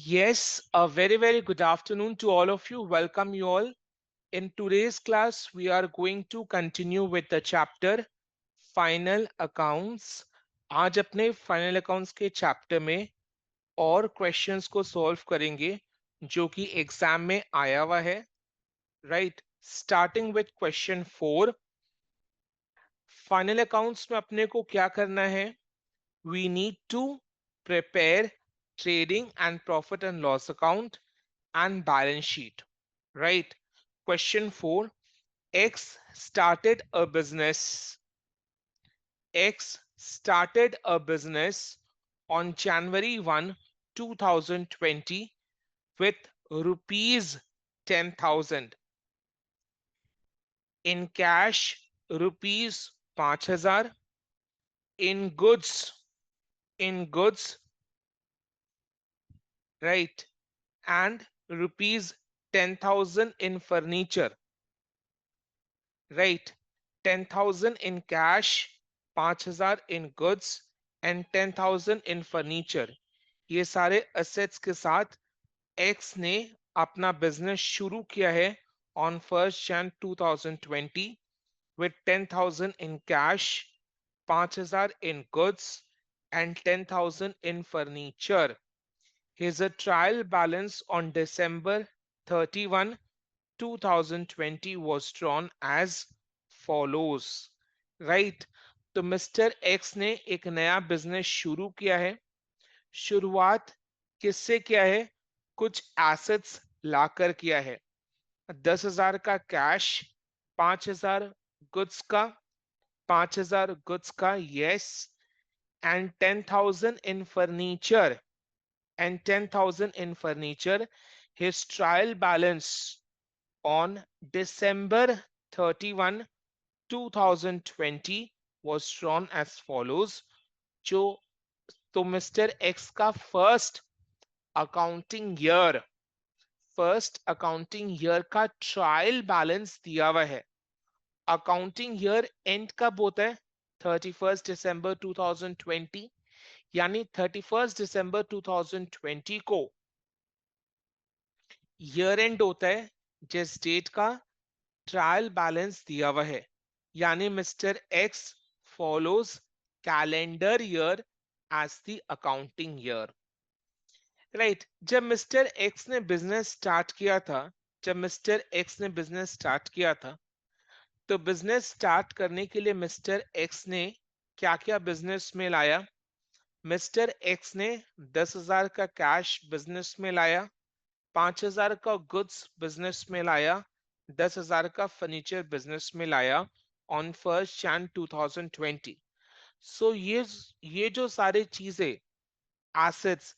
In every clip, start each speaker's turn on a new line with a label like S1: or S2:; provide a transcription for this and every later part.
S1: Yes, a very good afternoon to all of you. Welcome you all. In today's class, we are going to continue with the chapter Final Accounts. आज अपने Final Accounts के chapter में और questions को solve करेंगे जो कि exam में आया हुआ है, right? Starting with question 4. Final Accounts में अपने को क्या करना है? We need to prepare trading and profit and loss account and balance sheet, right? Question 4. X started a business. X started a business on January 1, 2020 with rupees 10,000. In cash, rupees 5,000. In goods, right? And rupees 10,000 in furniture, right? 10,000 in cash, 5,000 in goods and 10,000 in furniture. ये सारे assets के साथ X ने अपना business शुरू किया है on 1st Jan 2020 with 10,000 in cash, 5,000 in goods and 10,000 in furniture. His trial balance on December 31, 2020 was drawn as follows, right? तो मिस्टर एक्स ने एक नया बिजनेस शुरू किया है. शुरुआत किससे किया है? कुछ एसेट्स लाकर किया है. 10,000 का कैश, 5,000 गुड्स का, 5,000 गुड्स का, yes, and 10,000 in furniture and 10,000 in furniture. His trial balance on December 31, 2020 was drawn as follows. जो तो मिस्टर एक्स का फर्स्ट अकाउंटिंग ईयर का ट्रायल बैलेंस दिया हुआ है. अकाउंटिंग ईयर एंड कब होता है? 31 दिसंबर 2020, यानी 31 दिसंबर 2020 को ईयर एंड होता है जिस डेट का ट्रायल बैलेंस दिया हुआ है. यानी mister X follows calendar year as the accounting year, right? जब मिस्टर एक्स ने बिजनेस स्टार्ट किया था, तो बिजनेस स्टार्ट करने के लिए मिस्टर एक्स ने क्या क्या बिजनेस में लाया? मिस्टर एक्स ने 10,000 का कैश बिजनेस में लाया, 5,000 का गुड्स बिजनेस में लाया, 10,000 का फर्नीचर बिजनेस में लाया ऑन 1st Jan 2020. सो ये जो सारी चीजें एसेट्स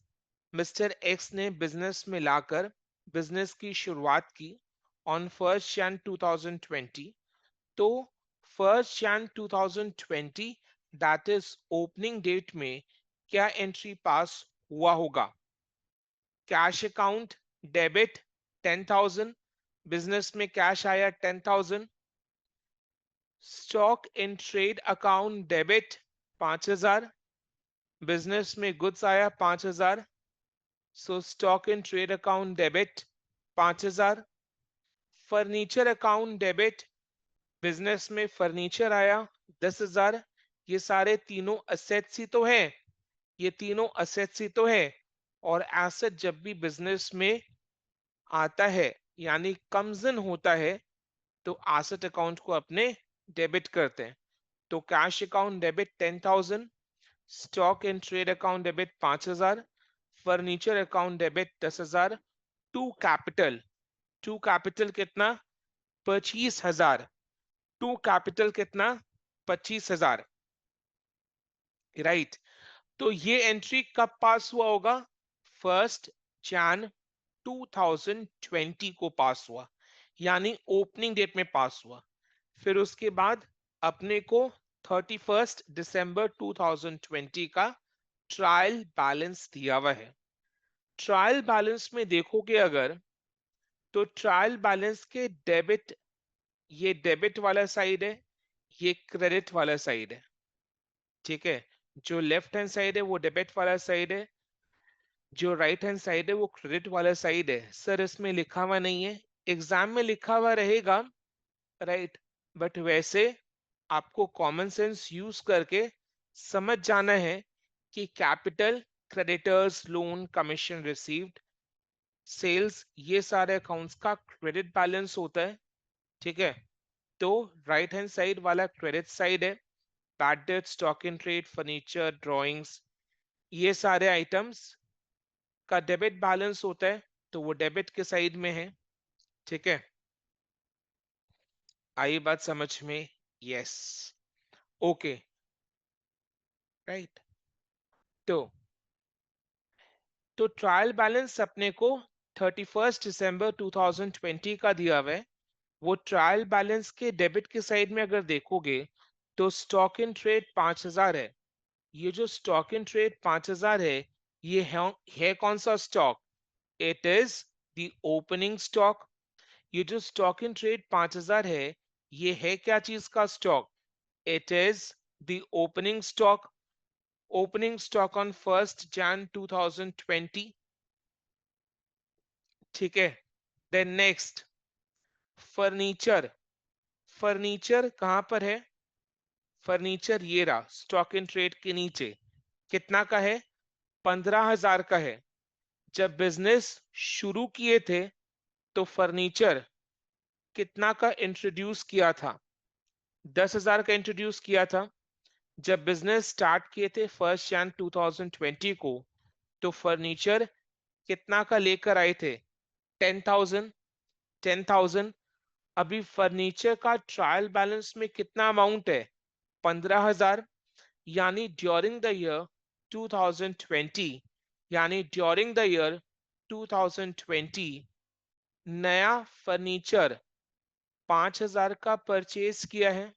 S1: मिस्टर एक्स ने बिजनेस में लाकर बिजनेस की शुरुआत की ऑन 1st Jan 2020. तो 1st Jan 2020 that is opening date में क्या एंट्री पास हुआ होगा? कैश अकाउंट डेबिट 10,000, बिजनेस में कैश आया 10,000. Stock in trade account debit 5,000, business में गुड्स आया 5,000. So stock in trade account debit 5,000. Furniture account debit, business में फर्नीचर आया 10,000. ये सारे तीनों असेट्स ही तो है, और एसेट जब भी बिजनेस में आता है यानी कम्स इन होता है तो एसेट अकाउंट को अपने डेबिट करते हैं. तो cash account debit 10,000, stock and trade account debit 5,000, furniture account debit 10,000. To capital कितना? 25,000. टू कैपिटल कितना? 25,000, राइट? तो ये एंट्री कब पास हुआ होगा? 1st Jan 2020 को पास हुआ, यानी ओपनिंग डेट में पास हुआ. फिर उसके बाद अपने को 31 दिसंबर 2020 का ट्रायल बैलेंस दिया हुआ है. ट्रायल बैलेंस में देखोगे अगर, तो ट्रायल बैलेंस के डेबिट, ये डेबिट वाला साइड है, ये क्रेडिट वाला साइड है, ठीक है? जो लेफ्ट हैंड साइड है वो डेबिट वाला साइड है, जो राइट हैंड साइड है वो क्रेडिट वाला साइड है। सर इसमें लिखा हुआ नहीं है, एग्जाम में लिखा हुआ रहेगा, राइट, बट वैसे आपको कॉमन सेंस यूज करके समझ जाना है कि capital, creditors, loan, commission received, sales, ये सारे अकाउंट्स का क्रेडिट बैलेंस होता है। ठीक है, तो राइट हैंड साइड वाला क्रेडिट साइड है। Bad date, stock in trade, furniture, drawings, ये सारे आइटम्स का डेबिट बैलेंस होता है, तो वो डेबिट के साइड में है। ठीक है, आई बात समझ में? Yes, okay, right. तो ट्रायल बैलेंस अपने को 31 दिसंबर 2020 का दिया हुआ है। वो ट्रायल बैलेंस के डेबिट के साइड में अगर देखोगे तो स्टॉक इन ट्रेड 5,000 है। ये जो स्टॉक इन ट्रेड 5,000 ये है कौन सा stock? It is the opening stock. ये जो स्टॉक इन ट्रेड 5,000 ये है क्या चीज का stock? It is the opening stock. Opening stock on 1 Jan 2020। ठीक है, देन नेक्स्ट, फर्नीचर। फर्नीचर कहां पर है? फर्नीचर ये रहा स्टॉक इन ट्रेड के नीचे। कितना का है? 15,000 का है। जब बिजनेस शुरू किए थे तो फर्नीचर कितना का इंट्रोड्यूस किया था? 10,000 का इंट्रोड्यूस किया था। जब बिजनेस स्टार्ट किए थे 1 Jan 2020 को, तो फर्नीचर कितना का लेकर आए थे? 10,000। 10,000। अभी फर्नीचर का ट्रायल बैलेंस में कितना अमाउंट है? 15,000। यानी ड्यूरिंग द ईयर 2020, यानी ड्यूरिंग द ईयर 2020 नया फर्नीचर 5,000 का परचेज किया है।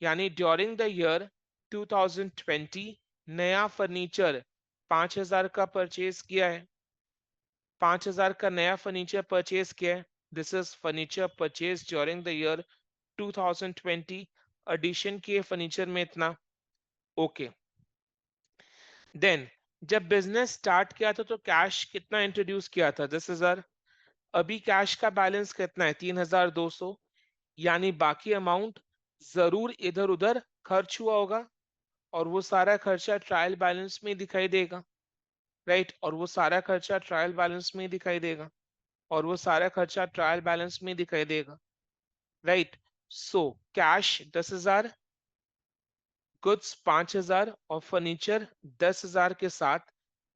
S1: यानी ड्यूरिंग द ईयर 2020 नया फर्नीचर 5,000 का परचेज किया है। 5,000 का नया फर्नीचर परचेज किया है। This is furniture purchase during the year 2020। Addition किए फर्नीचर में इतना। ओके, देन जब बिजनेस स्टार्ट किया था तो कैश कितना इंट्रोड्यूस किया था? 10,000। अभी कैश का बैलेंस कितना है? 3,200। यानी बाकी अमाउंट जरूर इधर उधर खर्च हुआ होगा, और वो सारा खर्चा ट्रायल बैलेंस में दिखाई देगा, राइट, और वो सारा खर्चा ट्रायल बैलेंस में दिखाई देगा, और वो सारा खर्चा ट्रायल बैलेंस में दिखाई देगा, राइट। सो कैश 10,000, गुड्स 5,000 और फर्नीचर 10,000 के साथ,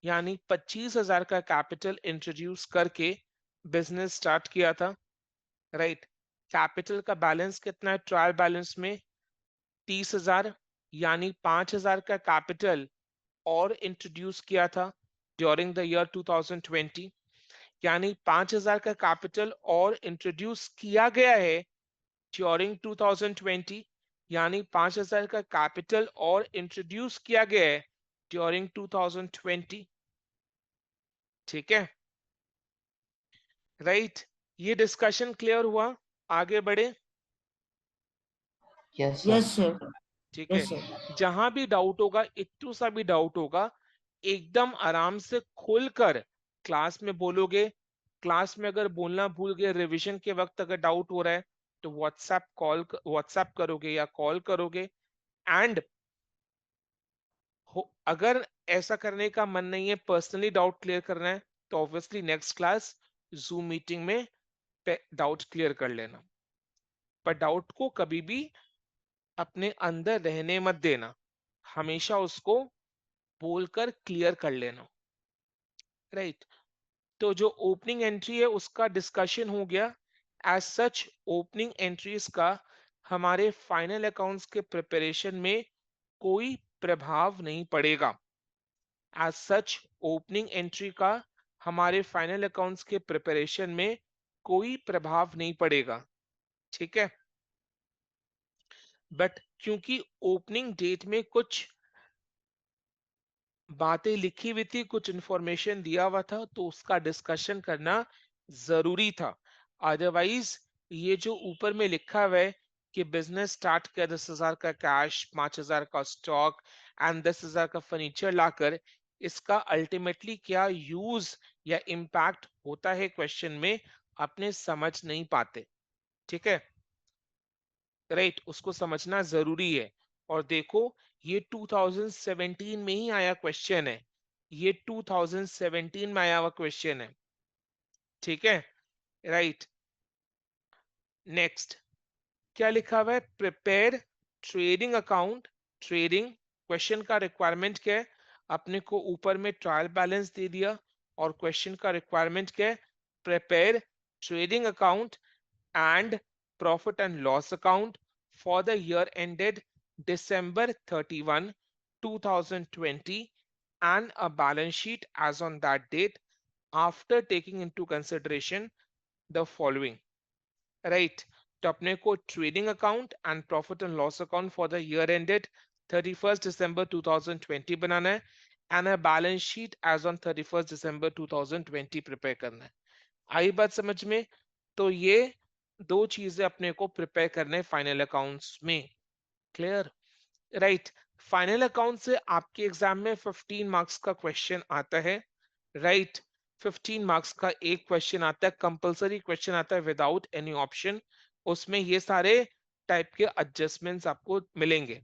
S1: यानी 25,000 का कैपिटल इंट्रोड्यूस करके बिजनेस स्टार्ट किया था, राइट। कैपिटल का बैलेंस कितना है ट्रायल बैलेंस में? 30,000। यानी 5,000 का कैपिटल और इंट्रोड्यूस किया था ड्यूरिंग द ईयर 2020। यानी 5,000 का कैपिटल और इंट्रोड्यूस किया गया है ड्यूरिंग 2020। यानी 5,000 का कैपिटल और इंट्रोड्यूस किया गया है ड्यूरिंग 2020। ठीक है, राइट। ये डिस्कशन क्लियर हुआ? आगे बढ़े?
S2: Yes sir.
S3: Yes sir.
S1: ठीक है,
S3: यस सर।
S1: जहां भी डाउट होगा, इतू सा भी डाउट होगा, एकदम आराम से खुलकर क्लास में बोलोगे। क्लास में अगर बोलना भूल गए, रिवीजन के वक्त अगर डाउट हो रहा है, तो व्हाट्सएप करोगे या कॉल करोगे। एंड अगर ऐसा करने का मन नहीं है, पर्सनली डाउट क्लियर करना है, तो obviously next class zoom meeting में डाउट क्लियर कर लेना। पर डाउट को कभी भी अपने अंदर रहने मत देना, हमेशा उसको बोलकर क्लियर कर लेना, राइट। तो जो ओपनिंग एंट्री है उसका डिस्कशन हो गया। एज सच ओपनिंग एंट्रीज का हमारे फाइनल अकाउंट्स के प्रिपरेशन में कोई प्रभाव नहीं पड़ेगा। एज सच ओपनिंग एंट्री का हमारे फाइनल अकाउंट्स के प्रिपरेशन में कोई प्रभाव नहीं पड़ेगा। ठीक है, बट क्योंकि ओपनिंग डेट में कुछ बातें लिखी हुई थी, कुछ इंफॉर्मेशन दिया हुआ था, तो उसका डिस्कशन करना जरूरी था। अदरवाइज ये जो ऊपर में लिखा हुआ है कि बिजनेस स्टार्ट किया 10,000 का कैश, 5,000 का स्टॉक एंड 10,000 का फर्नीचर लाकर, इसका अल्टीमेटली क्या यूज या इम्पैक्ट होता है क्वेश्चन में अपने समझ नहीं पाते। ठीक है, राइट, उसको समझना जरूरी है। और देखो, ये 2017 में ही आया क्वेश्चन है, ये 2017 में आया हुआ क्वेश्चन है। ठीक है, राइट। नेक्स्ट क्या लिखा हुआ है, prepare trading account. Trading question का रिक्वायरमेंट क्या है, अपने को ऊपर में ट्रायल बैलेंस दे दिया, और क्वेश्चन का रिक्वायरमेंट क्या है, prepare trading account and profit and loss account for the year ended December 31, 2020, and a balance sheet as on that date after taking into consideration the following. Right. तो अपने को trading account and profit and loss account for the year ended 31 December 2020 बनाना है, and a balance sheet as on 31 December 2020 prepare करना है। आई बात समझ में? तो ये दो चीजें अपने को प्रिपेयर करने फाइनल अकाउंट्स में। क्लियर? राइट। फाइनल अकाउंट से आपके एग्जाम में 15 मार्क्स का क्वेश्चन आता है। राइट, 15 मार्क्स का एक क्वेश्चन आता है, कंपलसरी क्वेश्चन आता है विदाउट एनी ऑप्शन। उसमें ये सारे टाइप के एडजस्टमेंट्स आपको मिलेंगे।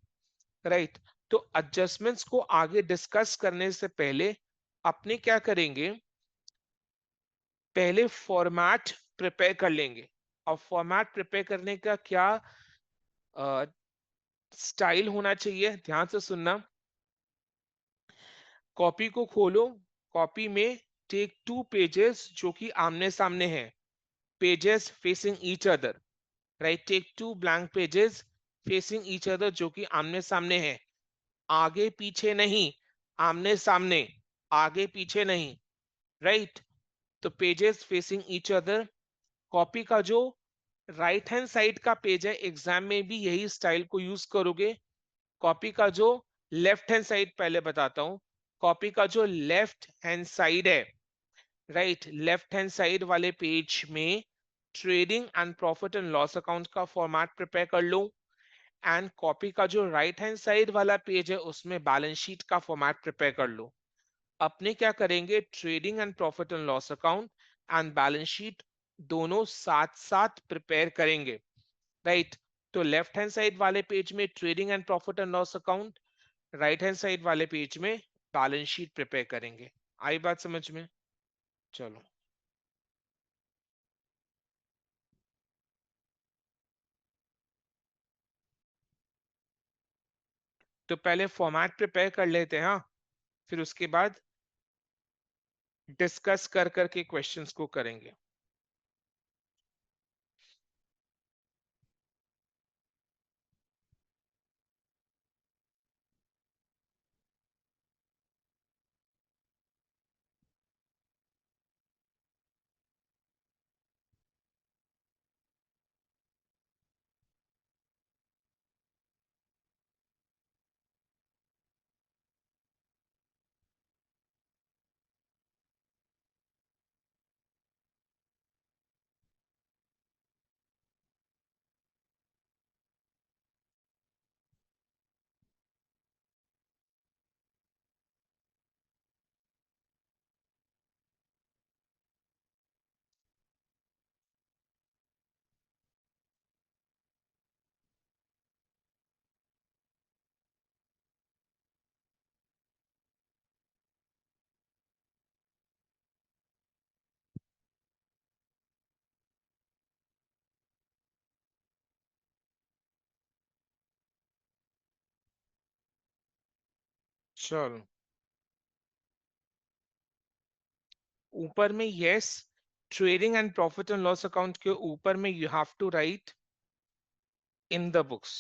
S1: राइट, तो एडजस्टमेंट्स को आगे डिस्कस करने से पहले अपने क्या करेंगे, पहले फॉर्मेट प्रिपेयर कर लेंगे। और फॉर्मेट प्रिपेयर करने का क्या स्टाइल होना चाहिए, ध्यान से सुनना। कॉपी को खोलो, कॉपी में टेक टू पेजेस जो कि आमने सामने हैं, pages facing each other. Right, take two blank pages facing each other जो कि आमने सामने हैं, आगे पीछे नहीं, आमने सामने, आगे पीछे नहीं। राइट, तो pages facing each other. Copy का जो राइट हैंड साइड का पेज है, एग्जाम में भी यही स्टाइल को यूज करोगे। कॉपी का जो लेफ्ट हैंड साइड, पहले बताता हूं, कॉपी का जो लेफ्ट हैंड साइड है, राइट, लेफ्ट हैंड साइड वाले पेज में trading and profit and loss account का फॉर्मेट प्रिपेयर कर लो। एंड कॉपी का जो राइट हैंड साइड वाला पेज है, उसमें बैलेंस शीट का फॉर्मेट प्रिपेयर कर लो। अपने क्या करेंगे, trading and profit and loss account and balance sheet दोनों साथ साथ प्रिपेयर करेंगे। राइट, तो लेफ्ट हैंड साइड वाले पेज में trading and profit and loss account, right hand side वाले पेज में बैलेंस शीट प्रिपेयर करेंगे। आई बात समझ में? चलो, तो पहले फॉर्मेट प्रिपेयर कर लेते हैं, हाँ, फिर उसके बाद डिस्कस कर करके क्वेश्चंस को करेंगे। चलो, ऊपर में yes, trading and profit and loss account के ऊपर में you have to write in the books.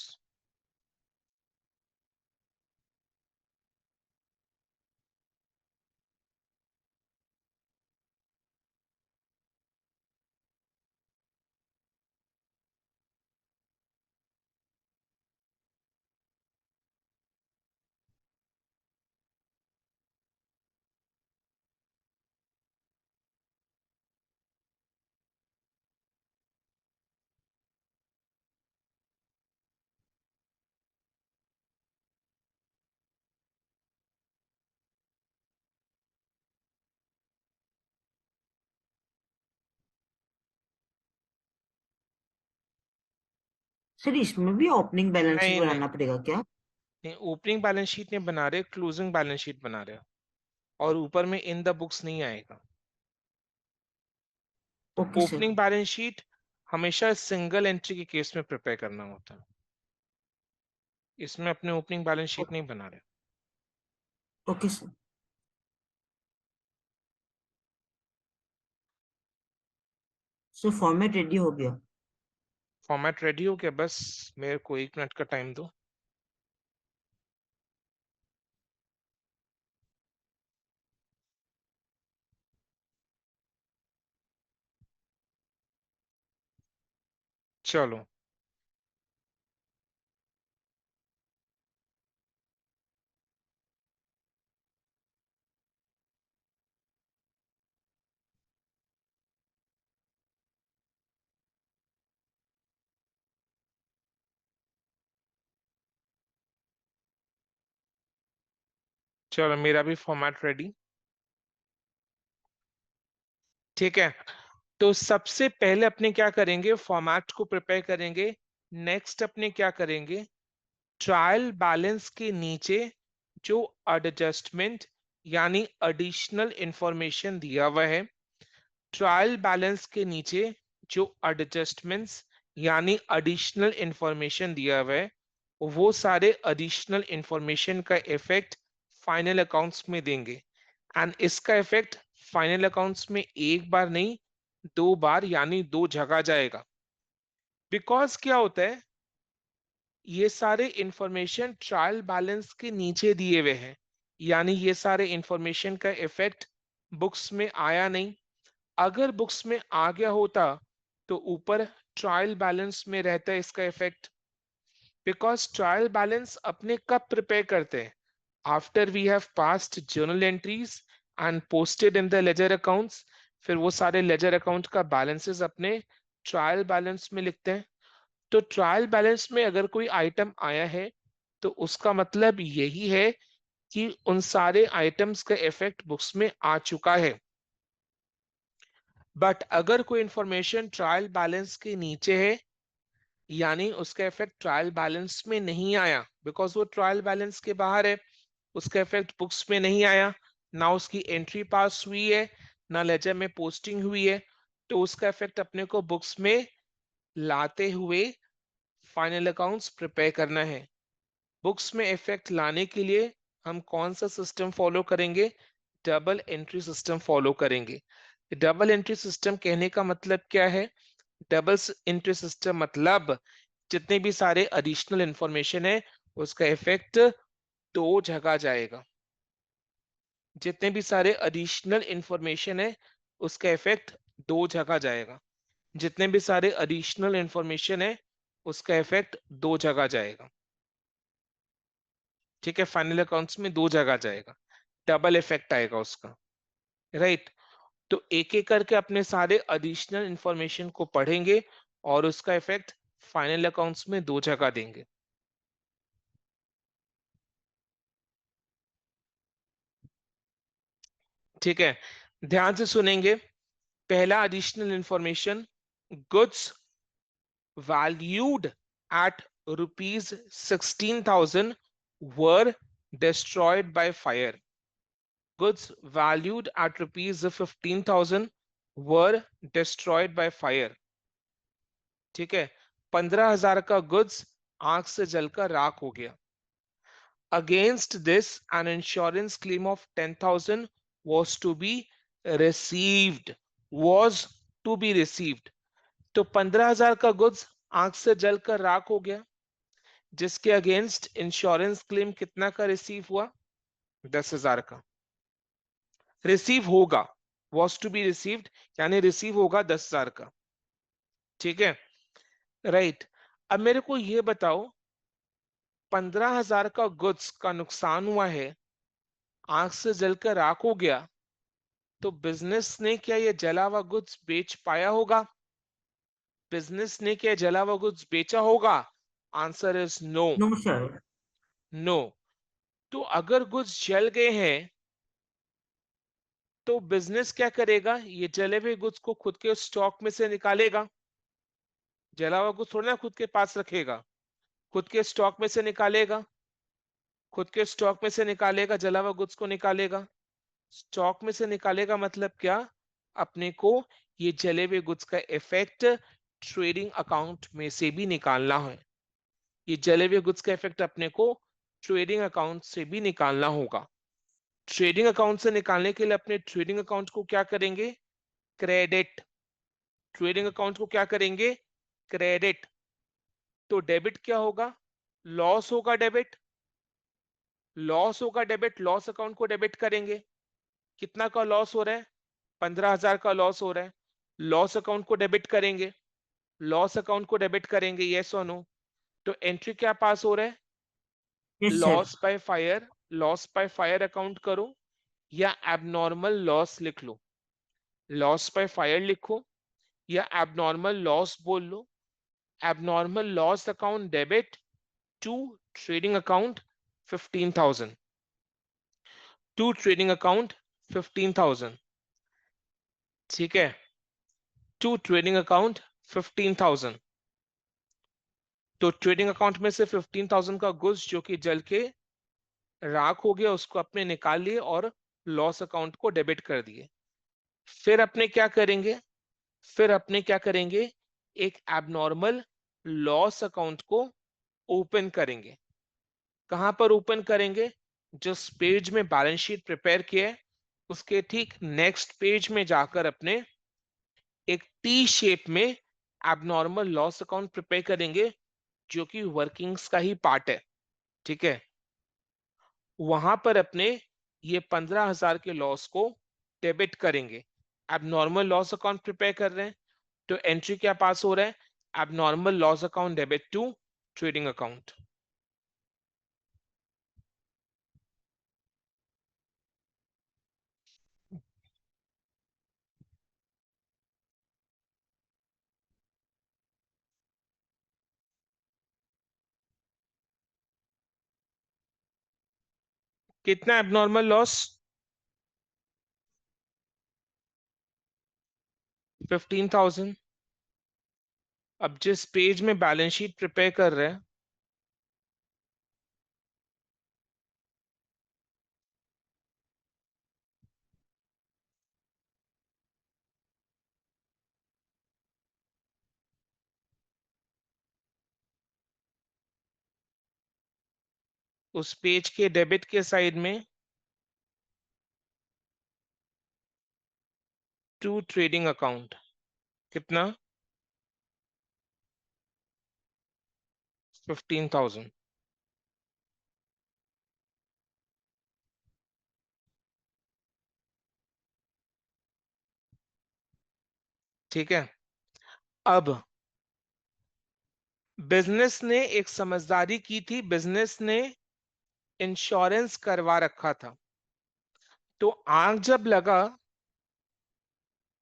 S2: Sir इसमें भी ओपनिंग बैलेंस शीट
S1: नहीं नहीं
S2: बनाना पड़ेगा क्या?
S1: नहीं, ओपनिंग बैलेंस शीट नहीं बना रहे, क्लोजिंग बैलेंस शीट बना रहे हो, और ऊपर में इन द बुक्स नहीं आएगा। तो
S2: okay sir.
S1: Opening balance sheet हमेशा सिंगल एंट्री के केस में प्रिपेयर करना होता है, इसमें अपने ओपनिंग बैलेंस शीट नहीं बना रहे।
S2: Okay sir. Sir format ready हो गया।
S1: फॉर्मेट रेडी हो गया, बस मेरे को 1 मिनट का टाइम दो। चलो, चलो मेरा भी फॉर्मेट रेडी। ठीक है, तो सबसे पहले अपने क्या करेंगे, फॉर्मेट को प्रिपेयर करेंगे। नेक्स्ट अपने क्या करेंगे, ट्रायल बैलेंस के नीचे जो एडजस्टमेंट यानी एडिशनल इंफॉर्मेशन दिया हुआ है, ट्रायल बैलेंस के नीचे जो एडजस्टमेंट्स यानी एडिशनल इंफॉर्मेशन दिया हुआ है, वो सारे एडिशनल इंफॉर्मेशन का इफेक्ट फाइनल अकाउंट्स में देंगे। एंड इसका इफेक्ट फाइनल अकाउंट्स में एक बार नहीं, 2 बार यानी 2 जगह जाएगा। बिकॉज क्या होता है, ये सारे इंफॉर्मेशन ट्रायल बैलेंस के नीचे दिए हुए हैं, यानी ये सारे इंफॉर्मेशन का इफेक्ट बुक्स में आया नहीं। अगर बुक्स में आ गया होता तो ऊपर ट्रायल बैलेंस में रहता है इसका इफेक्ट। बिकॉज ट्रायल बैलेंस अपने कब प्रिपेयर करते हैं, after we have passed journal entries and posted in the ledger accounts. फिर वो सारे लेजर अकाउंट का बैलेंसेस अपने ट्रायल बैलेंस में लिखते हैं। तो ट्रायल बैलेंस में अगर कोई आइटम आया है तो उसका मतलब यही है कि उन सारे आइटम्स का इफेक्ट बुक्स में आ चुका है। बट अगर कोई इंफॉर्मेशन ट्रायल बैलेंस के नीचे है, यानी उसका इफेक्ट ट्रायल बैलेंस में नहीं आया, बिकॉज वो ट्रायल बैलेंस के बाहर है, उसका इफेक्ट बुक्स में नहीं आया, ना उसकी एंट्री पास हुई है, ना लेजर में पोस्टिंग हुई है, तो उसका इफेक्ट अपने को बुक्स में लाते हुए फाइनल अकाउंट्स प्रिपेयर करना है। बुक्स में इफेक्ट लाने के लिए हम कौन सा सिस्टम फॉलो करेंगे, डबल एंट्री सिस्टम फॉलो करेंगे। डबल एंट्री सिस्टम कहने का मतलब क्या है, डबल एंट्री सिस्टम मतलब जितने भी सारे एडिशनल इंफॉर्मेशन है उसका इफेक्ट 2 जगह जाएगा। जितने भी सारे एडिशनल इंफॉर्मेशन है उसका इफेक्ट 2 जगह जाएगा। जितने भी सारे एडिशनल इंफॉर्मेशन है उसका इफेक्ट 2 जगह जाएगा। ठीक है, फाइनल अकाउंट्स में 2 जगह जाएगा, डबल इफेक्ट आएगा उसका। राइट, तो एक एक करके अपने सारे एडिशनल इंफॉर्मेशन को पढ़ेंगे और उसका इफेक्ट फाइनल अकाउंट्स में 2 जगह देंगे। ठीक है, ध्यान से सुनेंगे। पहला additional information, goods valued at rupees 16,000 were destroyed by fire. Goods valued at rupees 15,000 were destroyed by fire. ठीक है, 15,000 का गुड्स आग से जलकर राख हो गया। Against this an insurance claim of 10,000 was to be received, was to be received। तो 15,000 का गुड्स आग से जलकर राख हो गया, जिसके अगेंस्ट इंश्योरेंस क्लेम कितना का रिसीव हुआ, 10,000 का रिसीव होगा। वॉज टू बी रिसीव्ड यानी रिसीव होगा 10,000 का। ठीक है, राइट। अब मेरे को ये बताओ, 15,000 का गुड्स का नुकसान हुआ है, आग से जलकर राख हो गया, तो बिजनेस ने क्या ये जला हुआ गुड्स बेच पाया होगा? बिजनेस ने क्या जला हुआ गुड्स बेचा होगा? Answer is no.
S2: No sir.
S1: No. तो अगर गुड्स जल गए हैं तो बिजनेस क्या करेगा, ये जले हुए गुड्स को खुद के स्टॉक में से निकालेगा। जला हुआ गुड्स थोड़ा ना खुद के पास रखेगा, खुद के स्टॉक में से निकालेगा, खुद के स्टॉक में से निकालेगा, जला हुआ गुड्स को निकालेगा। स्टॉक में से निकालेगा मतलब क्या, अपने को ये जले हुए गुड्स का इफेक्ट ट्रेडिंग अकाउंट में से भी निकालना है। ये जले हुए गुड्स का इफेक्ट अपने को ट्रेडिंग अकाउंट से भी निकालना होगा। ट्रेडिंग अकाउंट से निकालने के लिए अपने ट्रेडिंग अकाउंट को क्या करेंगे, क्रेडिट। ट्रेडिंग अकाउंट को क्या करेंगे, क्रेडिट। तो डेबिट क्या होगा, लॉस होगा डेबिट, लॉस होगा डेबिट, लॉस अकाउंट को डेबिट करेंगे। कितना का लॉस हो रहा है, 15,000 का लॉस हो रहा है, लॉस अकाउंट को डेबिट करेंगे, लॉस अकाउंट को डेबिट करेंगे, यस और नो। तो एंट्री क्या पास हो रहा है,
S2: yes sir.
S1: Loss by fire, loss by fire account करो या एबनॉर्मल लॉस लिख लो, लॉस बाय फायर लिखो या एबनॉर्मल लॉस बोल लो। Abnormal loss account debit to trading account 15,000, to trading account 15,000, ठीक है, टू ट्रेडिंग अकाउंट 15,000। तो ट्रेडिंग अकाउंट में से 15,000 का गुड्स जो कि जल के राख हो गया उसको अपने निकाल लिए और लॉस अकाउंट को डेबिट कर दिए। फिर अपने क्या करेंगे, फिर अपने क्या करेंगे, एक एबनॉर्मल लॉस अकाउंट को ओपन करेंगे। कहां पर ओपन करेंगे, जिस पेज में बैलेंस शीट प्रिपेयर किया है उसके ठीक नेक्स्ट पेज में जाकर अपने एक टी शेप में एबनॉर्मल लॉस अकाउंट प्रिपेयर करेंगे जो कि वर्किंग्स का ही पार्ट है, ठीक है। वहां पर अपने ये 15,000 के लॉस को डेबिट करेंगे। अब नॉर्मल लॉस अकाउंट प्रिपेयर कर रहे हैं तो एंट्री क्या पास हो रहा है, अब normal loss account debit to trading account. कितना एबनॉर्मल लॉस, 15,000। अब जिस पेज में बैलेंस शीट प्रिपेयर कर रहे हैं उस पेज के डेबिट के साइड में टू ट्रेडिंग अकाउंट कितना, 15,000, ठीक है। अब बिजनेस ने एक समझदारी की थी, बिजनेस ने इंश्योरेंस करवा रखा था। तो आग जब लगा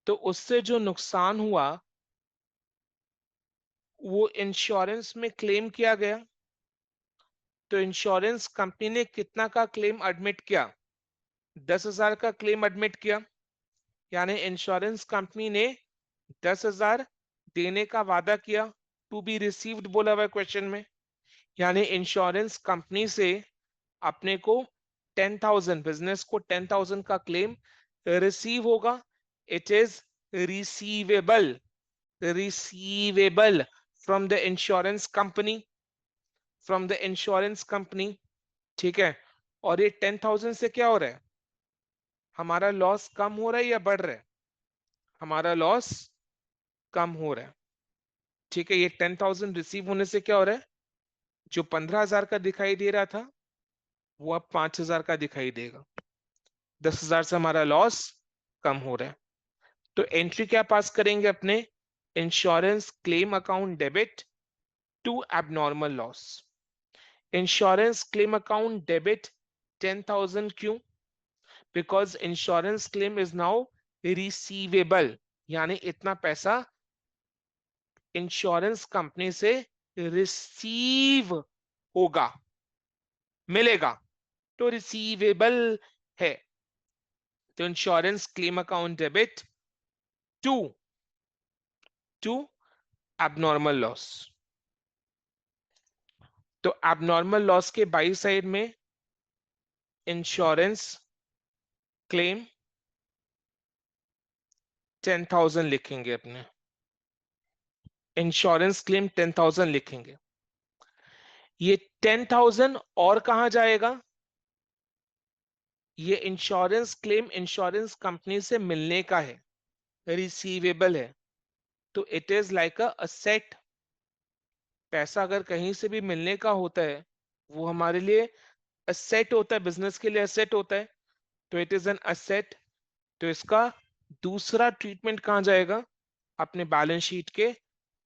S1: तो उससे जो नुकसान हुआ वो इंश्योरेंस में क्लेम किया गया। तो इंश्योरेंस कंपनी ने कितना का क्लेम एडमिट किया, 10,000 का क्लेम एडमिट किया। यानी इंश्योरेंस कंपनी ने 10,000 देने का वादा किया, टू बी रिसीव्ड बोला हुआ क्वेश्चन में। यानी इंश्योरेंस कंपनी से अपने को 10,000, बिजनेस को 10,000 का क्लेम रिसीव होगा। It is receivable, receivable from the insurance company, from the insurance company, ठीक है। और ये 10,000 से क्या हो रहा है, हमारा लॉस कम हो रहा है या बढ़ रहा है, हमारा लॉस कम हो रहा है, ठीक है। ये 10,000 रिसीव होने से क्या हो रहा है, जो 15,000 का दिखाई दे रहा था वो अब 5,000 का दिखाई देगा। 10,000 से हमारा लॉस कम हो रहा है। तो एंट्री क्या पास करेंगे अपने, insurance claim account debit to abnormal loss. Insurance claim account debit 10,000 क्यों, because insurance claim is now receivable. यानी इतना पैसा इंश्योरेंस कंपनी से रिसीव होगा, मिलेगा, तो रिसीवेबल है। तो insurance claim account debit to to abnormal loss. तो एबनॉर्मल लॉस के बाई साइड में इंश्योरेंस क्लेम 10,000 लिखेंगे अपने, इंश्योरेंस क्लेम 10,000 लिखेंगे। ये 10,000 और कहां जाएगा? ये इंश्योरेंस क्लेम इंश्योरेंस कंपनी से मिलने का है, रिसीवेबल है, तो it is like a asset. पैसा अगर कहीं से भी मिलने का होता है, वो हमारे लिए असेट होता है, बिजनेस के लिए असेट होता है, तो इट इज एन असेट। तो इसका दूसरा ट्रीटमेंट कहां जाएगा? अपने बैलेंस शीट के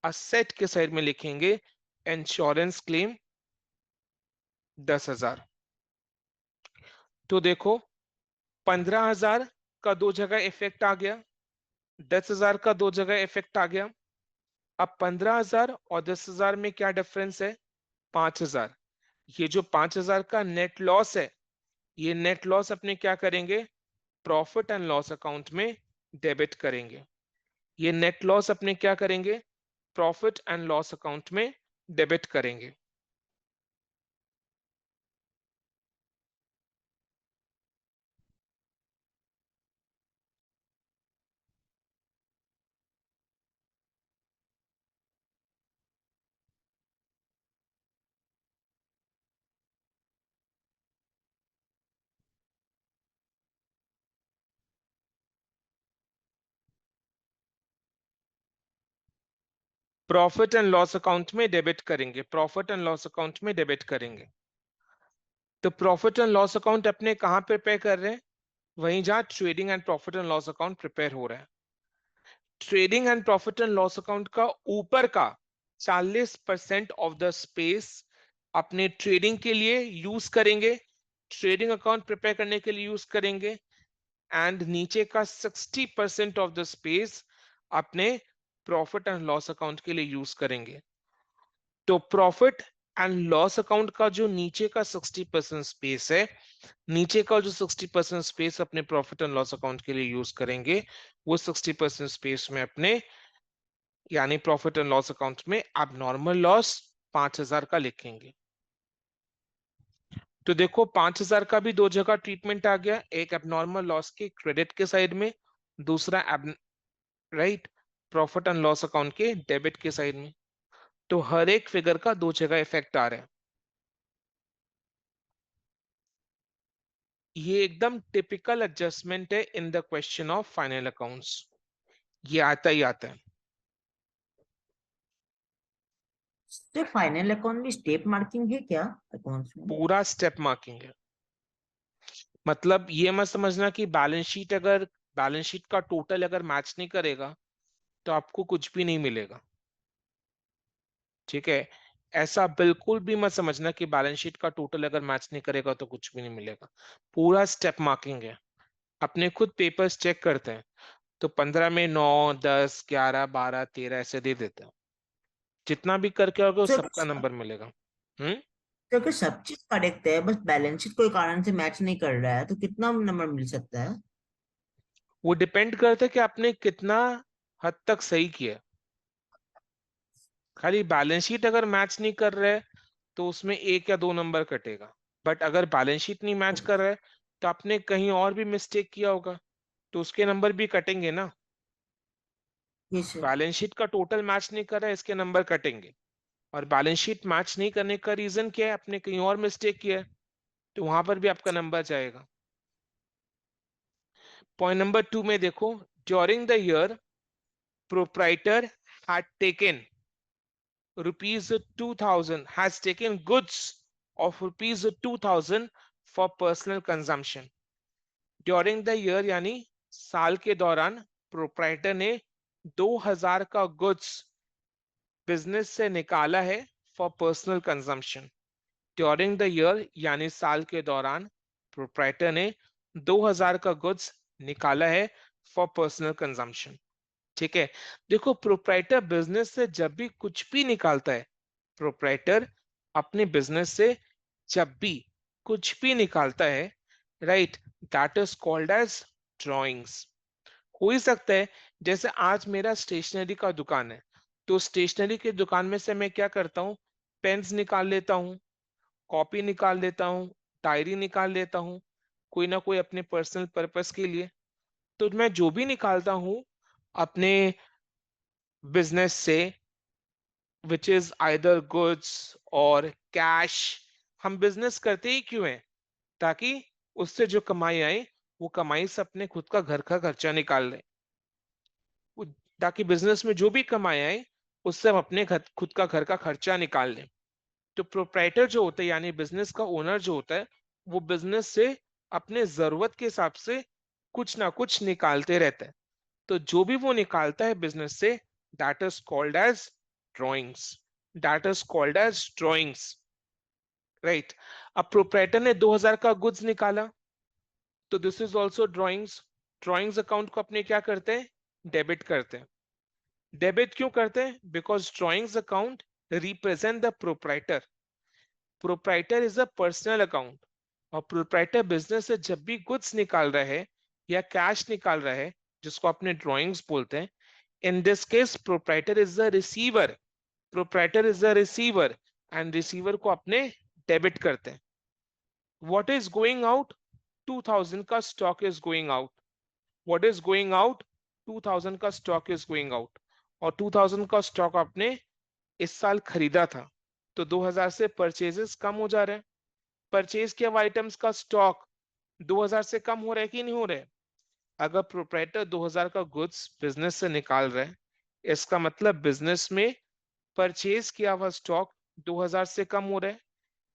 S1: असेट के साइड में लिखेंगे इंश्योरेंस क्लेम 10,000। तो देखो 15,000 का दो जगह इफेक्ट आ गया, 10,000 का दो जगह इफेक्ट आ गया। अब 15,000 और 10,000 में क्या डिफरेंस है? 5,000। ये जो 5,000 का नेट लॉस है, ये नेट लॉस अपने क्या करेंगे? प्रॉफिट एंड लॉस अकाउंट में डेबिट करेंगे। ये नेट लॉस अपने क्या करेंगे? प्रॉफिट एंड लॉस अकाउंट में डेबिट करेंगे। प्रॉफिट एंड लॉस अकाउंट में डेबिट करेंगे, प्रॉफिट एंड लॉस अकाउंट में डेबिट करेंगे। तो प्रॉफिट एंड लॉस अकाउंट अपने कहां प्रिपेयर कर रहे हैं? वहीं जहां trading and profit and loss account prepare हो रहा है। Trading and profit and loss account का ऊपर का 40% ऑफ द स्पेस अपने ट्रेडिंग के लिए यूज करेंगे, ट्रेडिंग अकाउंट प्रिपेयर करने के लिए यूज करेंगे, एंड नीचे का 60% ऑफ द स्पेस अपने प्रॉफिट एंड लॉस अकाउंट के लिए यूज करेंगे। तो प्रॉफिट एंड लॉस अकाउंट का जो नीचे का 60% स्पेस है, नीचे का जो 60% स्पेस अपने प्रॉफिट एंड लॉस अकाउंट के लिए यूज करेंगे, वो 60% स्पेस में अपने यानी प्रॉफिट एंड लॉस अकाउंट में एबनॉर्मल लॉस 5,000 का लिखेंगे। तो देखो 5,000 का भी दो जगह ट्रीटमेंट आ गया, एक एबनॉर्मल लॉस के क्रेडिट के साइड में, दूसरा right profit and loss account के डेबिट के साइड में। तो हर एक फिगर का दो जगह इफेक्ट आ रहा है। ये एकदम टिपिकल एडजस्टमेंट है in the question of final accounts, ये आता ही आता है।
S2: तो फाइनल अकाउंट में स्टेप मार्किंग है क्या अकाउंट्स में?
S1: पूरा स्टेप मार्किंग है। मतलब ये मत समझना कि बैलेंस शीट का टोटल अगर मैच नहीं करेगा तो आपको कुछ भी नहीं मिलेगा, ठीक है? ऐसा बिल्कुल भी मत समझना कि बैलेंस शीट का टोटल अगर मैच नहीं करेगा तो कुछ भी नहीं मिलेगा। पूरा स्टेप मार्किंग है। अपने खुद पेपर्स चेक करते हैं तो 15 में 9, 10, 11, 12, 13 ऐसे दे देते हैं। जितना भी करके आओगे उस
S2: तो
S1: सबका नंबर मिलेगा। हम्म।
S2: तो अगर सब चीज करेक्ट है, बस बैलेंस शीट कोई कारण से मैच नहीं कर रहा है, तो कितना नंबर मिल सकता है?
S1: वो डिपेंड करता है कि आपने कितना हद तक सही किया। खाली बैलेंस शीट अगर मैच नहीं कर रहा है तो उसमें एक या दो नंबर कटेगा। बट अगर बैलेंस शीट नहीं मैच कर रहा है तो आपने कहीं और भी मिस्टेक किया होगा, तो उसके नंबर भी कटेंगे ना।
S2: ये सर।
S1: बैलेंस शीट का टोटल मैच नहीं कर रहा है, इसके नंबर कटेंगे। और बैलेंस शीट मैच नहीं करने का रीजन क्या है? आपने कहीं और मिस्टेक किया है, तो वहां पर भी आपका नंबर जाएगा। पॉइंट नंबर 2 में देखो, during the year proprietor had taken rupees 2,000 has taken goods of rupees 2,000 for personal consumption during the year, यानी साल के दौरान प्रोप्राइटर ने 2,000 का गुड्स बिजनेस से निकाला है for personal consumption. During the year यानी साल के दौरान प्रोप्राइटर ने 2,000 का गुड्स निकाला है फॉर पर्सनल कंजम्पशन, ठीक है? देखो प्रोप्राइटर बिजनेस से जब भी कुछ भी निकालता है, प्रोप्राइटर अपने बिजनेस से जब भी कुछ भी निकालता है, right, that is called as drawings. हो ही सकता है जैसे आज मेरा स्टेशनरी का दुकान है, तो स्टेशनरी की दुकान में से मैं क्या करता हूँ, पेन्स निकाल लेता हूँ, कॉपी निकाल लेता हूँ, डायरी निकाल लेता हूँ, कोई ना कोई अपने पर्सनल पर्पस के लिए। तो मैं जो भी निकालता हूँ अपने बिजनेस से, विच इज आइदर गुड्स और कैश, हम बिजनेस करते ही क्यों हैं? ताकि उससे जो कमाई आए वो कमाई से अपने खुद का घर का खर्चा निकाल लें। वो- ताकि बिजनेस में जो भी कमाई आए उससे हम अपने खुद का घर का खर्चा निकाल लें। तो प्रोप्राइटर जो होता है यानी बिजनेस का ओनर जो होता है, वो बिजनेस से अपने जरूरत के हिसाब से कुछ ना कुछ निकालते रहता है। तो जो भी वो निकालता है बिजनेस से, that is called as drawings. That is called as drawings, right. अब प्रोप्राइटर ने 2000 का गुड्स निकाला, तो this is also drawings. Drawings account को अपने क्या करते हैं, डेबिट करते हैं। डेबिट क्यों करते हैं? Because drawings account represent the proprietor. Proprietor is a personal account, और प्रोप्राइटर बिजनेस से जब भी गुड्स निकाल रहा है या कैश निकाल रहा है, जिसको अपने ड्रॉइंग्स बोलते हैं, in this case proprietor is the receiver. Proprietor is the receiver, and receiver को अपने डेबिट करते हैं। What is going out? 2000 का stock is going out. What is going out? 2000 का स्टॉक इज गोइंग आउट। और 2000 का स्टॉक आपने इस साल खरीदा था, तो 2000 से परचेजेस कम हो जा रहे हैं। परचेज किया हुआ आइटम्स का स्टॉक 2000 से कम हो रहा है कि नहीं हो रहा है? अगर प्रोप्राइटर 2000 का गुड्स बिजनेस से निकाल रहा है, इसका मतलब बिजनेस में परचेज किया हुआ स्टॉक 2000 से कम हो रहा है।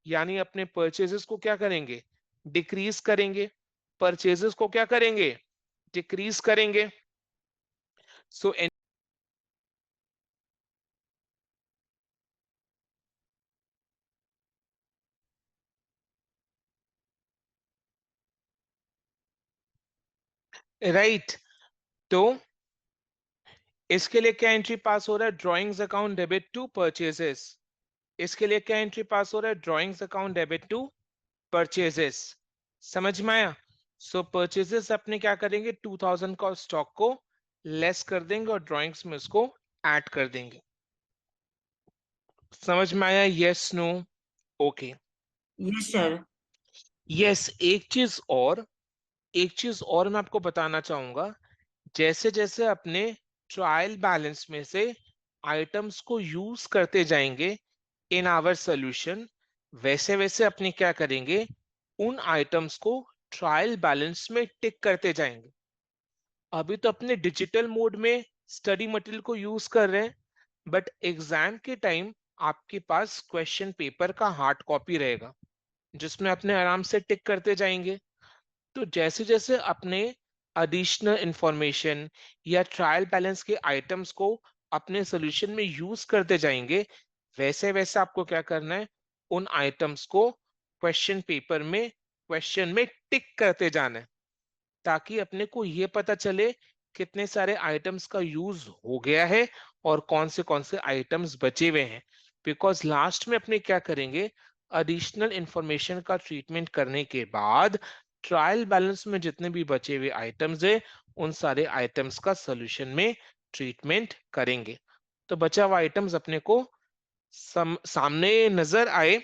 S1: यानी अपने परचेजेस को क्या करेंगे, डिक्रीज करेंगे। परचेजेस को क्या करेंगे, डिक्रीज करेंगे। सो राइट, तो इसके लिए क्या एंट्री पास हो रहा है, drawings account debit to purchases. इसके लिए क्या एंट्री पास हो रहा है, drawings account debit to purchases. समझ में आया? सो परचेजेस अपने क्या करेंगे, 2000 का स्टॉक को लेस कर देंगे और ड्रॉइंग्स में उसको ऐड कर देंगे। समझ में आया? Yes, no? Okay.
S2: Yes sir.
S1: Yes, एक चीज और मैं आपको बताना चाहूंगा। जैसे जैसे अपने ट्रायल बैलेंस में से आइटम्स को यूज करते जाएंगे इन आवर सॉल्यूशन, वैसे वैसे अपने क्या करेंगे, उन आइटम्स को ट्रायल बैलेंस में टिक करते जाएंगे। अभी तो अपने डिजिटल मोड में स्टडी मटेरियल को यूज कर रहे हैं, बट एग्जाम के टाइम आपके पास क्वेश्चन पेपर का हार्ड कॉपी रहेगा, जिसमें अपने आराम से टिक करते जाएंगे। तो जैसे जैसे अपने एडिशनल इंफॉर्मेशन या ट्रायल बैलेंस के आइटम्स को अपने सोल्यूशन में यूज करते जाएंगे, वैसे वैसे आपको क्या करना है, उन आइटम्स को क्वेश्चन में टिक करते जाना है, ताकि अपने को ये पता चले कितने सारे आइटम्स का यूज हो गया है और कौन से आइटम्स बचे हुए हैं। बिकॉज लास्ट में अपने क्या करेंगे, एडिशनल इंफॉर्मेशन का ट्रीटमेंट करने के बाद ट्रायल बैलेंस में जितने भी बचे हुए आइटम्स है, उन सारे आइटम्स का सोल्यूशन में ट्रीटमेंट करेंगे। तो बचा हुआ आइटम्स अपने को सामने नजर आए,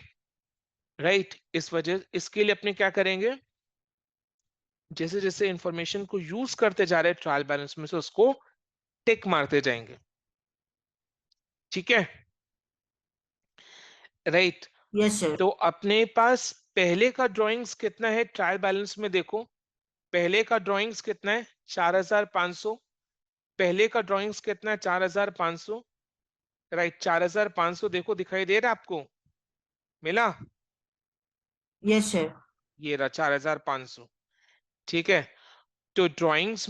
S1: राइट। इस वजह इसके लिए अपने क्या करेंगे, जैसे जैसे इंफॉर्मेशन को यूज करते जा रहे हैं ट्रायल बैलेंस में से, उसको टिक मारते जाएंगे। ठीक है, राइट।
S2: Yes sir.
S1: तो अपने पास पहले का ड्राइंग्स कितना है ट्रायल बैलेंस में, देखो। पहले का ड्राइंग्स कितना है, 4500। पहले का ड्राइंग्स कितना है, 4500। राइट, 4500 देखो, दिखाई दे रहा है आपको? मिला?
S2: Yes sir.
S1: ये रहा 4500। ठीक है। तो ड्राइंग्स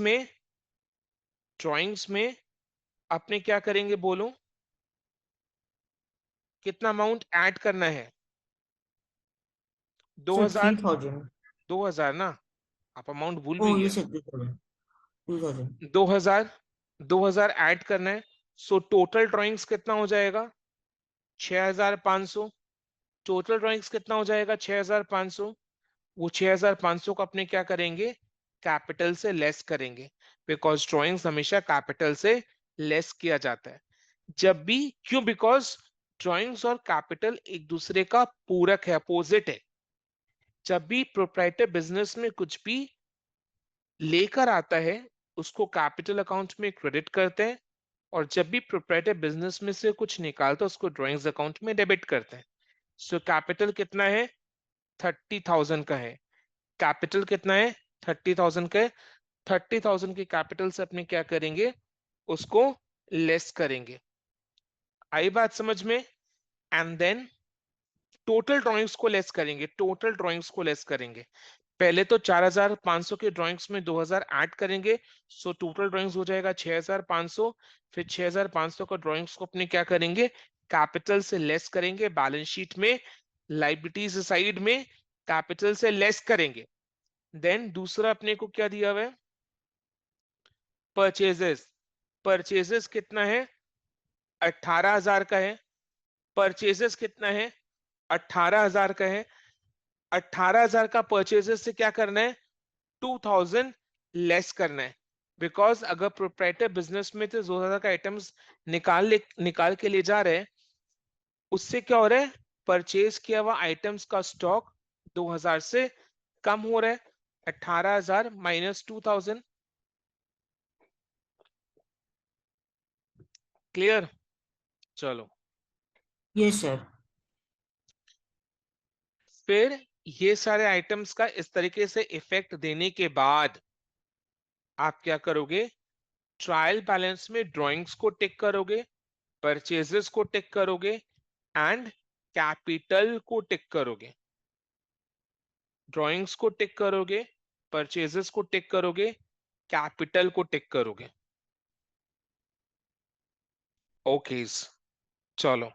S1: में अपने क्या करेंगे, बोलो कितना अमाउंट ऐड करना है?
S2: सर
S1: 2000।
S2: 3000।
S1: 2000 ना, आप अमाउंट भूल
S2: ओ
S1: भी
S2: ये
S1: गए।
S2: सर 2000। 2000।
S1: 2000, 2000 ऐड करना है। सो टोटल ड्राइंग्स कितना हो जाएगा, 6500। टोटल ड्राइंग्स कितना हो जाएगा, 6500। वो 6500 को अपने क्या करेंगे, कैपिटल से लेस करेंगे, बिकॉज ड्राइंग्स हमेशा कैपिटल से लेस किया जाता है। जब भी, क्यों? बिकॉज ड्राइंग्स और कैपिटल एक दूसरे का पूरक है, अपोजिट है। जब भी प्रोप्राइटर बिजनेस में कुछ भी लेकर आता है, उसको कैपिटल अकाउंट में क्रेडिट करते हैं, और जब भी प्रोप्राइटर बिजनेस में से कुछ निकालता है, उसको ड्राइंग्स अकाउंट में डेबिट करते हैं। सो कैपिटल कितना है? 30,000 का है। कैपिटल कितना है? 30,000 का है। 30,000 के कैपिटल से अपने क्या करेंगे? उसको लेस करेंगे। आई बात समझ में? एंड देन टोटल ड्राइंग्स को लेस करेंगे, टोटल ड्राइंग्स को लेस करेंगे। पहले तो 4,500 के ड्राइंग्स में 2,000 ऐड करेंगे, सो टोटल ड्राइंग्स हो जाएगा 6,500। फिर 6,500 का ड्राइंग्स को अपने क्या करेंगे? कैपिटल से लेस करेंगे, बैलेंस शीट में लाइबिलिटीज साइड में कैपिटल से लेस करेंगे। देन दूसरा अपने को क्या दिया हुआ है? परचेजेस। परचेजेस कितना है? 18,000 का है। परचेजेस कितना है? 18,000 का है। 18,000 का परचेजेस से क्या करना है? 2,000 लेस करना है। बिकॉज अगर प्रोप्राइटर बिजनेस में तो 2,000 का आइटम्स निकाल के ले जा रहे हैं, उससे क्या हो रहा है? परचेज किया हुआ आइटम्स का स्टॉक 2,000 से कम हो रहा है। 18,000 माइनस 2,000। क्लियर? चलो,
S2: यस सर।
S1: फिर ये सारे आइटम्स का इस तरीके से इफेक्ट देने के बाद आप क्या करोगे? ट्रायल बैलेंस में ड्राइंग्स को टिक करोगे, परचेजेस को टिक करोगे, एंड कैपिटल को टिक करोगे। ड्राइंग्स को टिक करोगे, परचेजेस को टिक करोगे, कैपिटल को टिक करोगे। ओकेस, चलो।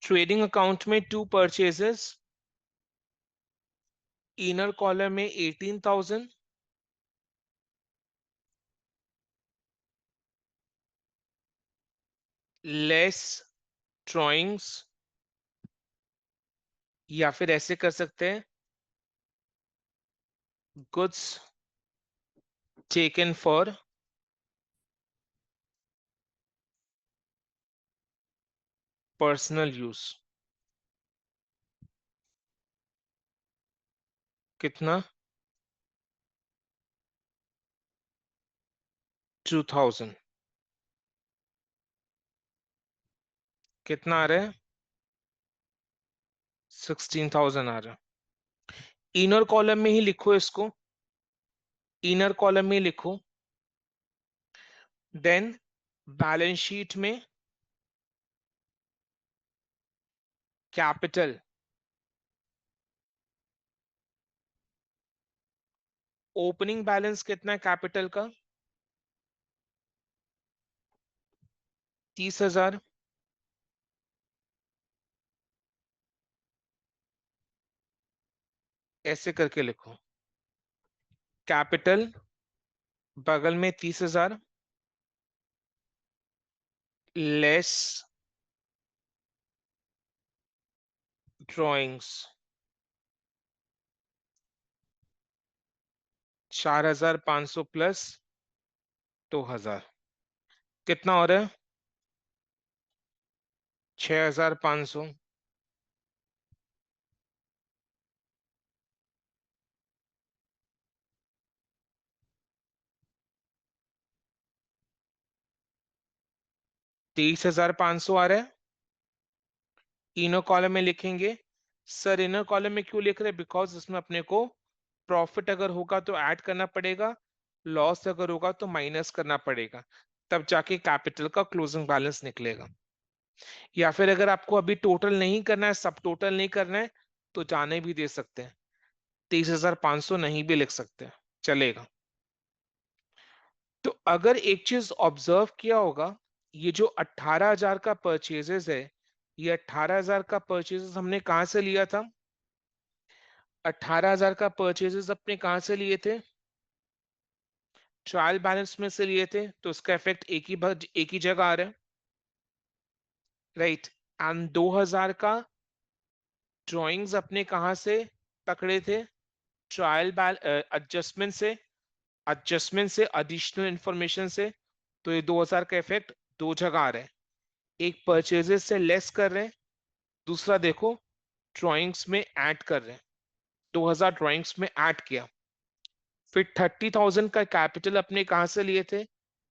S1: ट्रेडिंग अकाउंट में 2 परचेजेस, इनर कॉलम में 18,000, लेस ड्राइंग्स, या फिर ऐसे कर सकते हैं, goods taken for personal use. कितना? 2,000। कितना आ रहा है? 16,000 आ रहा है। इनर कॉलम में ही लिखो इसको, इनर कॉलम में ही लिखो। देन बैलेंस शीट में कैपिटल, ओपनिंग बैलेंस कितना है कैपिटल का? 30,000। ऐसे करके लिखो, कैपिटल बगल में 30,000, लेस ड्रॉइंग्स 4,500 प्लस 2,000। कितना हो रहा है? 6,500। 23,500 आ रहा है। इनर कॉलम में लिखेंगे। सर इनर कॉलम में क्यों लिख रहे हैं? बिकॉज इसमें अपने को प्रॉफिट अगर होगा तो ऐड करना पड़ेगा, लॉस अगर होगा तो माइनस करना पड़ेगा, तब जाके कैपिटल का क्लोजिंग बैलेंस निकलेगा। या फिर अगर आपको अभी टोटल नहीं करना है, सब टोटल नहीं करना है, तो जाने भी दे सकते हैं, 23,500 नहीं भी लिख सकते हैं, चलेगा। तो अगर एक चीज ऑब्जर्व किया होगा, ये जो 18,000 का परचेजेस है, ये 18,000 का परचेजेस हमने कहां से लिया था? 18,000 का परचेजेस अपने कहां से लिए थे? ट्रायल बैलेंस में से लिए थे, तो उसका इफेक्ट एक ही जगह आ रहा है, राइट। एंड 2,000 का ड्रॉइंग्स अपने कहां से पकड़े थे? ट्रायल एडजस्टमेंट से, एडिशनल इंफॉर्मेशन से। तो ये 2,000 का इफेक्ट दो जगह आ रहा है, एक परचेजेस से लेस कर रहे हैं, दूसरा देखो ड्राइंग्स में ऐड कर रहे हैं। 2,000 ड्राइंग्स में ऐड किया। फिर 30,000 का कैपिटल अपने कहां से लिए थे?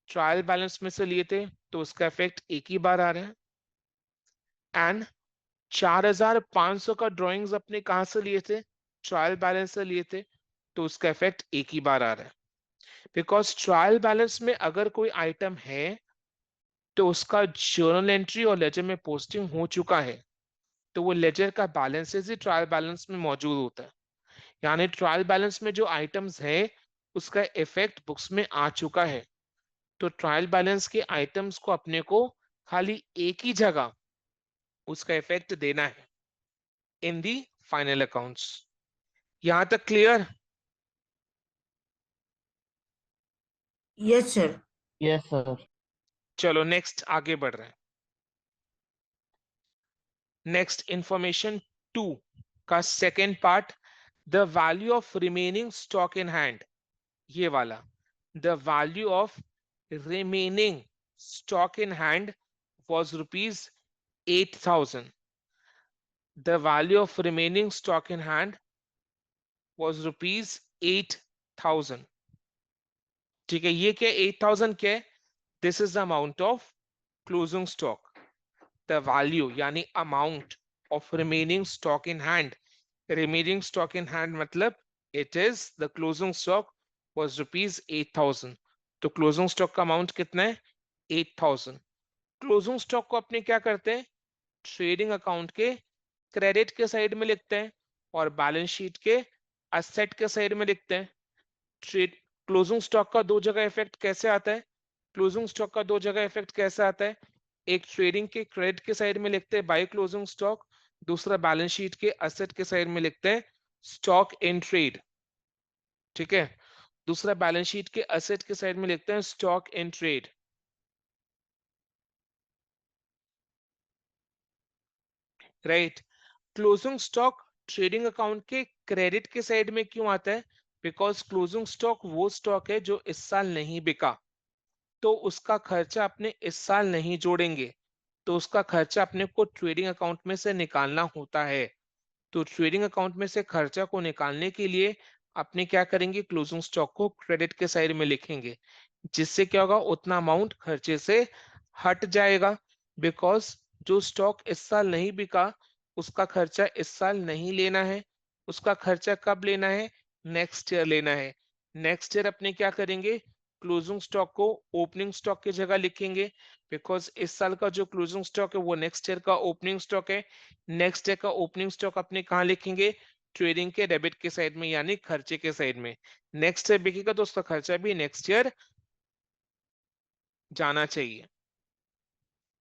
S1: ट्रायल बैलेंस में से लिए थे, तो उसका इफेक्ट एक ही बार आ रहा है। एंड 4,500 का ड्राइंग्स अपने कहां से लिए थे? ट्रायल बैलेंस से लिए थे, तो उसका इफेक्ट एक ही बार आ रहा है। बिकॉज ट्रायल बैलेंस में अगर कोई आइटम है तो उसका जर्नल एंट्री और लेजर में पोस्टिंग हो चुका है, तो वो लेजर का बैलेंसेस ही ट्रायल बैलेंस में मौजूद होता है। यानी ट्रायल बैलेंस में जो आइटम्स है उसका इफेक्ट बुक्स में आ चुका है। तो ट्रायल बैलेंस के आइटम्स को अपने को खाली एक ही जगह उसका इफेक्ट देना है, इन दी फाइनल अकाउंट्स। यहां तक clear?
S2: Yes sir.
S3: Yes sir.
S1: चलो नेक्स्ट आगे बढ़ रहे हैं। नेक्स्ट इंफॉर्मेशन 2 का second part, the value of remaining stock in hand. ये वाला, the value of remaining stock in hand was rupees 8,000. The value of remaining stock in hand was rupees 8,000. ठीक है, ये क्या 8,000 क्या है? This is the amount of closing stock. The value यानी amount of remaining stock in hand. Remaining stock in hand मतलब it is the closing stock was rupees 8,000। तो closing stock का अमाउंट कितना है? 8,000। क्लोजिंग स्टॉक को अपने क्या करते हैं? ट्रेडिंग अकाउंट के क्रेडिट के साइड में लिखते हैं और बैलेंस शीट के असेट के साइड में लिखते हैं। ट्रेड क्लोजिंग स्टॉक का दो जगह इफेक्ट कैसे आता है? क्लोजिंग स्टॉक का दो जगह इफेक्ट कैसे आता है? एक ट्रेडिंग के क्रेडिट के साइड में लिखते हैं बाय क्लोजिंग स्टॉक, दूसरा बैलेंस शीट के असेट के साइड में लिखते हैं स्टॉक इन ट्रेड। ठीक है, दूसरा बैलेंस शीट के असेट के साइड में लिखते हैं stock in trade, right. Closing stock trading account के क्रेडिट के साइड में क्यों आता है? बिकॉज क्लोजिंग स्टॉक वो स्टॉक है जो इस साल नहीं बिका, तो उसका खर्चा अपने इस साल नहीं जोड़ेंगे, तो उसका खर्चा अपने को ट्रेडिंग अकाउंट में से निकालना होता है। तो ट्रेडिंग अकाउंट में से खर्चा को निकालने के लिए अपने क्या करेंगे? क्लोजिंग स्टॉक को क्रेडिट के साइड में लिखेंगे, जिससे क्या होगा? उतना अमाउंट खर्चे से हट जाएगा। बिकॉज जो स्टॉक इस साल नहीं बिका उसका खर्चा इस साल नहीं लेना है, उसका खर्चा कब लेना है? नेक्स्ट ईयर लेना है। नेक्स्ट ईयर अपने क्या करेंगे? क्लोजिंग स्टॉक को ओपनिंग स्टॉक की जगह लिखेंगे, बिकॉज इस साल का जो क्लोजिंग स्टॉक है वो नेक्स्ट ईयर का ओपनिंग स्टॉक है। नेक्स्ट ईयर का ओपनिंग स्टॉक अपने कहाँ लिखेंगे? ट्रेडिंग के डेबिट के साइड में, यानी खर्चे के साइड में। नेक्स्ट ईयर बिकेगा तो उसका खर्चा भी नेक्स्ट ईयर जाना चाहिए।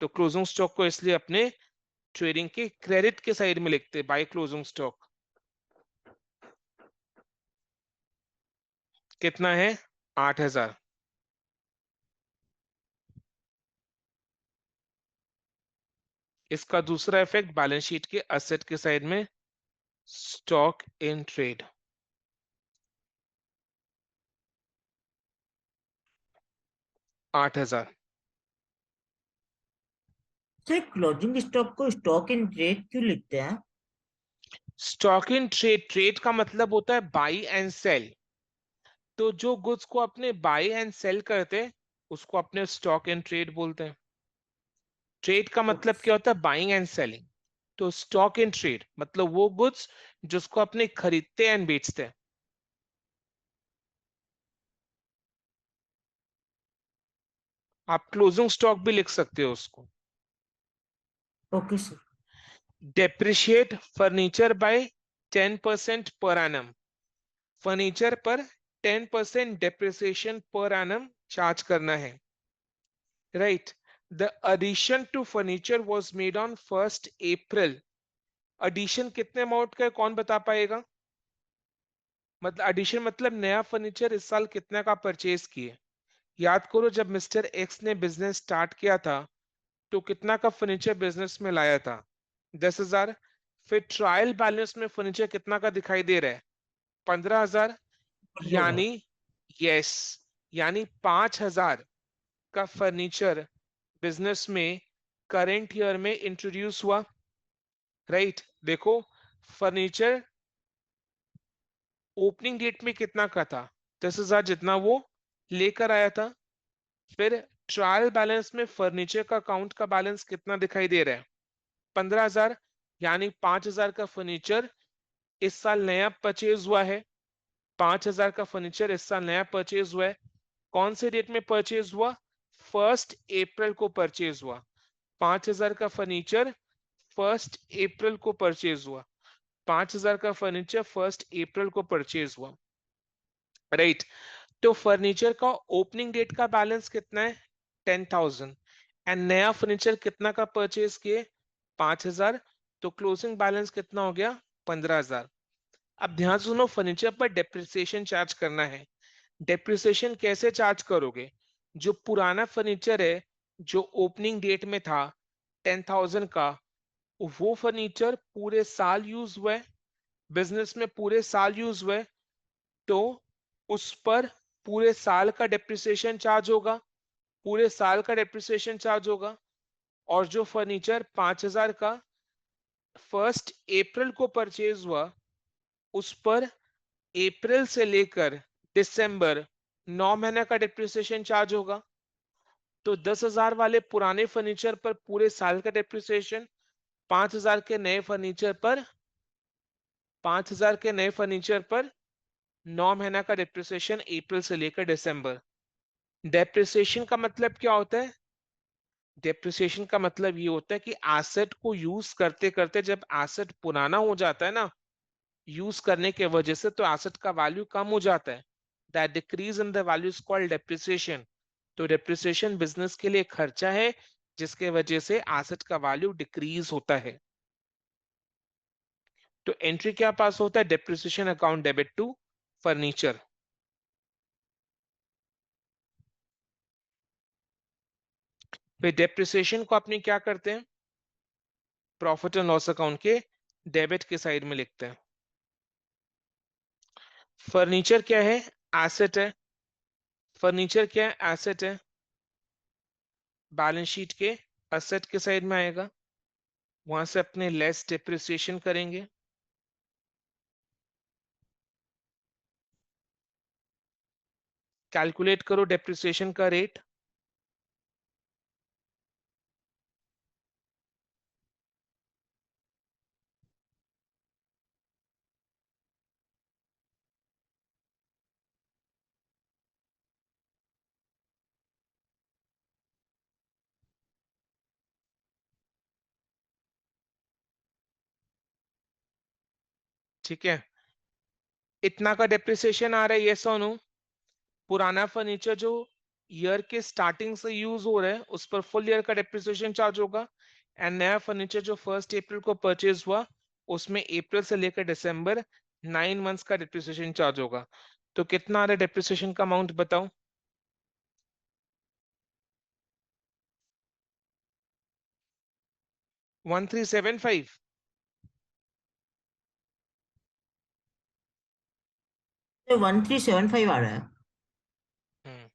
S1: तो क्लोजिंग स्टॉक को इसलिए अपने ट्रेडिंग के क्रेडिट के साइड में लिखते हैं बाय क्लोजिंग स्टॉक। कितना है? 8,000। इसका दूसरा इफेक्ट बैलेंस शीट के असेट के साइड में stock in trade, 8,000।
S2: Sir closing stock को स्टॉक इन ट्रेड क्यों लिखते हैं?
S1: स्टॉक इन ट्रेड, ट्रेड का मतलब होता है बाई एंड सेल। तो जो गुड्स को अपने बाई एंड सेल करते हैं उसको अपने स्टॉक इन ट्रेड बोलते हैं। ट्रेड का
S2: ओके।
S1: मतलब क्या होता है? Buying and selling. तो स्टॉक इन ट्रेड मतलब वो गुड्स जिसको अपने खरीदते एंड बेचते हैं। आप क्लोजिंग स्टॉक भी लिख सकते हो उसको।
S2: Okay sir.
S1: Depreciate furniture bye 10% per annum. Furniture पर 10% डेप्रिसिएशन पर एनम चार्ज करना है, right. The addition to furniture was made on 1st April। Addition कितने अमाउंट का है, कौन बता पाएगा? मतलब एडिशन मतलब नया फर्नीचर इस साल कितने का परचेज किए। याद करो जब मिस्टर एक्स ने बिजनेस स्टार्ट किया था तो कितना का फर्नीचर बिजनेस में लाया था? 10,000। फिर ट्रायल बैलेंस में फर्नीचर कितना का दिखाई दे रहा है? 15,000।
S2: होगा।
S1: यानी यस, यानी 5,000 का फर्नीचर बिजनेस में करेंट ईयर में इंट्रोड्यूस हुआ। राइट, देखो फर्नीचर ओपनिंग डेट में कितना का था? 10,000 जितना वो लेकर आया था। फिर ट्रायल बैलेंस में फर्नीचर का अकाउंट का बैलेंस कितना दिखाई दे रहा है? 15,000। यानी 5,000 का फर्नीचर इस साल नया परचेज हुआ है। 5,000 का फर्नीचर इस साल नया परचेज हुआ है। कौन से डेट में परचेज हुआ? 1 अप्रैल को परचेज हुआ। 5,000 का फर्नीचर 1 अप्रैल को परचेज हुआ। 5,000 का फर्नीचर 1 अप्रैल को परचेज हुआ। राइट, तो फर्नीचर का ओपनिंग डेट का बैलेंस कितना है? 10,000। एंड नया फर्नीचर कितना का परचेज किए? 5,000। तो क्लोजिंग बैलेंस कितना हो गया? 15,000। अब ध्यान सुनो, फर्नीचर पर डेप्रिसिएशन चार्ज करना है। डेप्रिसिएशन कैसे चार्ज करोगे? जो पुराना फर्नीचर है जो ओपनिंग डेट में था 10,000 का, वो फर्नीचर पूरे साल यूज हुआ है, बिजनेस में पूरे साल यूज हुआ है, तो उस पर पूरे साल का डेप्रिसिएशन चार्ज होगा। पूरे साल का डेप्रिसिएशन चार्ज होगा। और जो फर्नीचर 5,000 का 1 अप्रैल को परचेज हुआ, उस पर अप्रैल से लेकर दिसंबर 9 महीने का डेप्रिसिएशन चार्ज होगा। तो 10,000 वाले पुराने फर्नीचर पर पूरे साल का डेप्रिसिएशन, 5,000 के नए फर्नीचर पर 5,000 के नए फर्नीचर पर 9 महीना का डेप्रिसिएशन अप्रैल से लेकर दिसंबर। डेप्रिसिएशन का मतलब क्या होता है? डेप्रिसिएशन का मतलब ये होता है कि एसेट को यूज करते करते जब एसेट पुराना हो जाता है ना, यूज करने के वजह से, तो एसेट का वैल्यू कम हो जाता है। That decrease in the value is called depreciation. तो डेप्रिसिएशन बिजनेस के लिए खर्चा है जिसके वजह से एसेट का वैल्यू डिक्रीज होता है। तो एंट्री क्या पास होता है? Depreciation account debit to furniture. फिर डेप्रिसिएशन को अपने क्या करते हैं? प्रॉफिट एंड लॉस अकाउंट के डेबिट के साइड में लिखते हैं। फर्नीचर क्या है? एसेट है। फर्नीचर क्या है? एसेट है। बैलेंस शीट के एसेट के साइड में आएगा, वहां से अपने लेस डिप्रिसिएशन करेंगे। कैलकुलेट करो डिप्रिसिएशन का रेट। ठीक है, इतना का डिप्रिसिएशन आ रहा है, यस और नो? पुराना फर्नीचर जो ईयर के स्टार्टिंग से यूज हो रहा है उस पर फुल ईयर का डिप्रिसिएशन चार्ज होगा। एंड नया फर्नीचर जो 1 अप्रैल को परचेज हुआ, उसमें अप्रैल से लेकर दिसंबर 9 मंथ्स का डिप्रिसिएशन चार्ज होगा। तो कितना आ रहा है डिप्रिसिएशन का अमाउंट बताओ? 1375।
S2: 1375 आ रहा है।
S1: Hmm,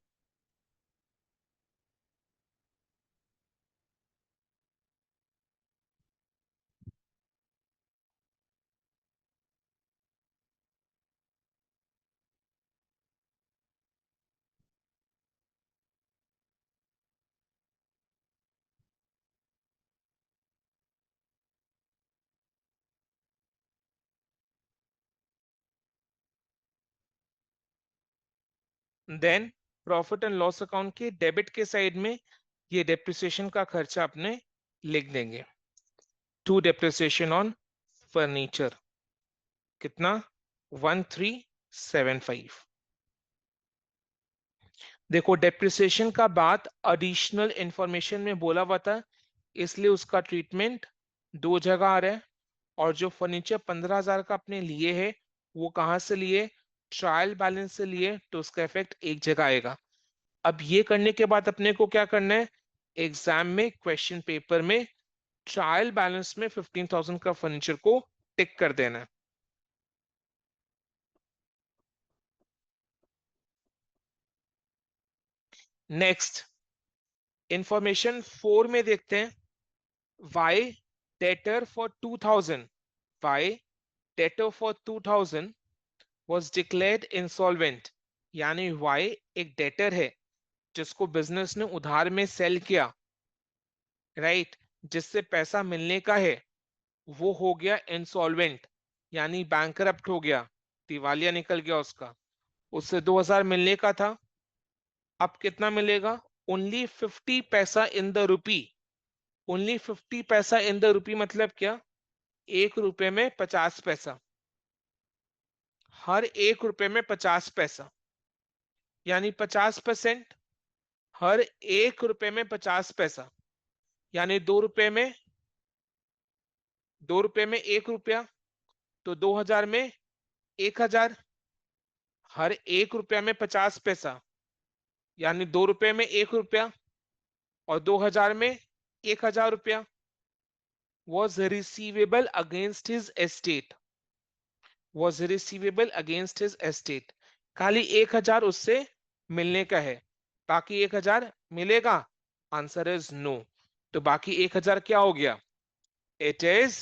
S1: then profit and loss account के डेबिट के साइड में ये डेप्रिसिएशन का खर्चा अपने लिख देंगे। टू डेप्रिसिएशन ऑन फर्नीचर कितना? 1375। देखो डेप्रिसिएशन का बात एडिशनल इंफॉर्मेशन में बोला हुआ था, इसलिए उसका ट्रीटमेंट दो जगह आ रहा है। और जो फर्नीचर 15,000 का अपने लिए है, वो कहाँ से लिए? ट्रायल बैलेंस से लिए, तो उसका इफेक्ट एक जगह आएगा। अब ये करने के बाद अपने को क्या करना है? एग्जाम में क्वेश्चन पेपर में ट्रायल बैलेंस में 15,000 का फर्नीचर को टिक कर देना है। नेक्स्ट इंफॉर्मेशन 4 में देखते हैं। Y debtor for 2000, Y debtor for 2000 was declared insolvent, यानी वाई एक डेटर है जिसको बिजनेस ने उधार में सेल किया, राइट, जिससे पैसा मिलने का है, वो हो गया इंसॉल्वेंट, यानी बैंकरप्ट हो गया, दिवालिया निकल गया उसका। उससे 2,000 मिलने का था, अब कितना मिलेगा? ओनली 50 पैसा इन द रुपी। ओनली 50 पैसा इन द रुपी मतलब क्या? 1 रुपए में 50 पैसा। हर 1 रुपए में 50 पैसा, यानी 50%। हर 1 रुपए में 50 पैसा, यानी 2 रुपए में, 2 रुपए में 1 रुपया, तो 2,000 में 1,000। हर 1 रुपया में 50 पैसा, यानी 2 रुपए में 1 रुपया, और 2,000 में 1,000 रुपया। Was receivable against his estate, was receivable against his estate. खाली 1,000 उससे मिलने का है, बाकी 1,000 मिलेगा? Answer is no. तो बाकी 1,000 क्या हो गया? It is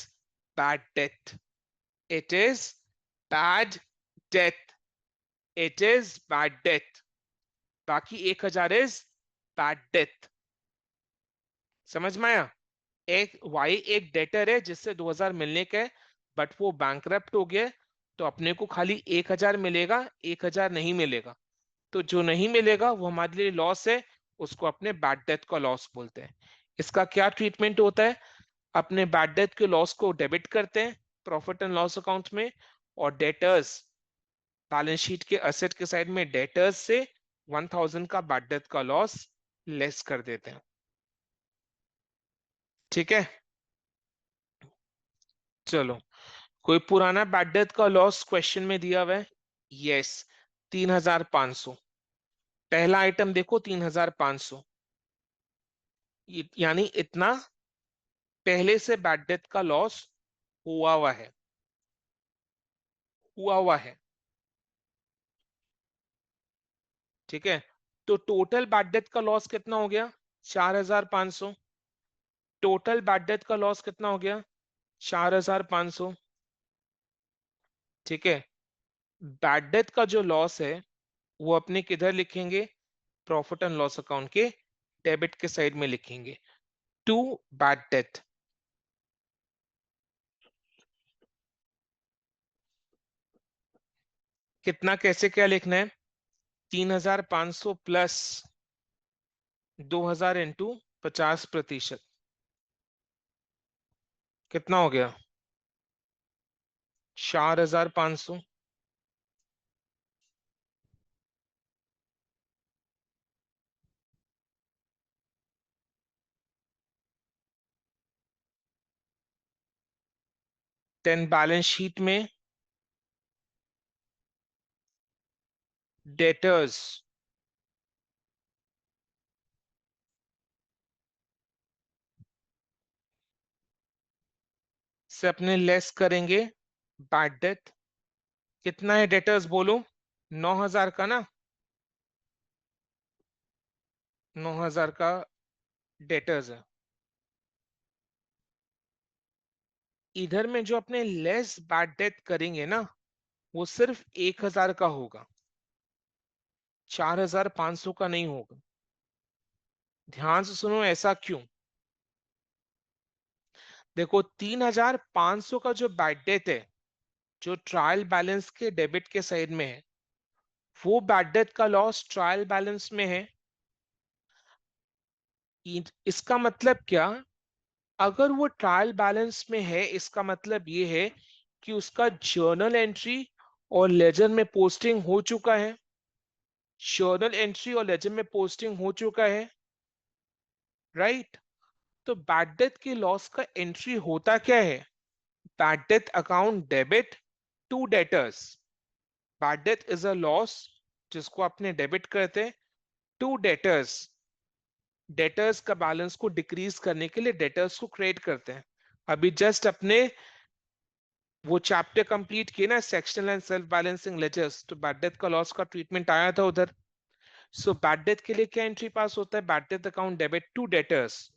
S1: bad debt. It is bad debt. It is bad debt. बाकी 1,000 इज बैड डेथ। समझ में आया? एक वाई एक डेटर है जिससे 2,000 मिलने का है, बट वो बैंकरप्ट हो गया है, तो अपने को खाली 1,000 मिलेगा, 1,000 नहीं मिलेगा। तो जो नहीं मिलेगा वो हमारे लिए लॉस है, उसको अपने बैड डेथ का लॉस बोलते हैं। इसका क्या ट्रीटमेंट होता है? अपने बैड डेथ के लॉस को डेबिट करते हैं प्रॉफिट एंड लॉस अकाउंट में, और डेटर्स बैलेंस शीट के असेट के साइड में डेटर्स से 1,000 का बैड डेथ का लॉस लेस कर देते हैं। ठीक है, चलो। कोई पुराना बैड डेथ का लॉस क्वेश्चन में दिया हुआ है? यस, 3,500। पहला आइटम देखो, 3,500, यानी इतना पहले से बैड डेथ का लॉस हुआ हुआ है, हुआ हुआ है। ठीक है, तो टोटल बैड डेथ का लॉस कितना हो गया? 4,500। टोटल बैड डेथ का लॉस कितना हो गया? 4,500। ठीक है, बैड डेथ का जो लॉस है वो अपने किधर लिखेंगे? प्रॉफिट एंड लॉस अकाउंट के डेबिट के साइड में लिखेंगे, टू बैड डेथ। कितना, कैसे, क्या लिखना है? 3,500 प्लस 2,000 इंटू 50%, कितना हो गया? 4,500। देन बैलेंस शीट में डेटर्स से अपने लेस करेंगे बैड डेथ। कितना है डेटर्स बोलो? 9,000 का ना? 9,000 का डेटर्स है। इधर में जो अपने लेस बैड डेथ करेंगे ना, वो सिर्फ 1,000 का होगा, 4,500 का नहीं होगा। ध्यान से सुनो, ऐसा क्यों? देखो, 3,500 का जो बैड डेथ है, जो ट्रायल बैलेंस के डेबिट के साइड में है, वो बैड डेथ का लॉस ट्रायल बैलेंस में है। इसका मतलब क्या? अगर वो ट्रायल बैलेंस में है, इसका मतलब ये है कि उसका जर्नल एंट्री और लेजर में पोस्टिंग हो चुका है। जर्नल एंट्री और लेजर में पोस्टिंग हो चुका है, राइट? तो बैड डेट की लॉस का एंट्री होता क्या है? Bad debt account debit to debtors. Bad debt is a loss जिसको अपने डेबिट करते हैं टू डेटर्स। डेटर्स का बैलेंस को डिक्रीज करने के लिए डेटर्स को क्रिएट करते हैं। अभी जस्ट अपने वो चैप्टर कंप्लीट किए ना, sectional and self balancing ledgers, तो बैड डेट का लॉस का ट्रीटमेंट आया था उधर। सो बैड डेट के लिए क्या एंट्री पास होता है? Bad debt account debit to debtors.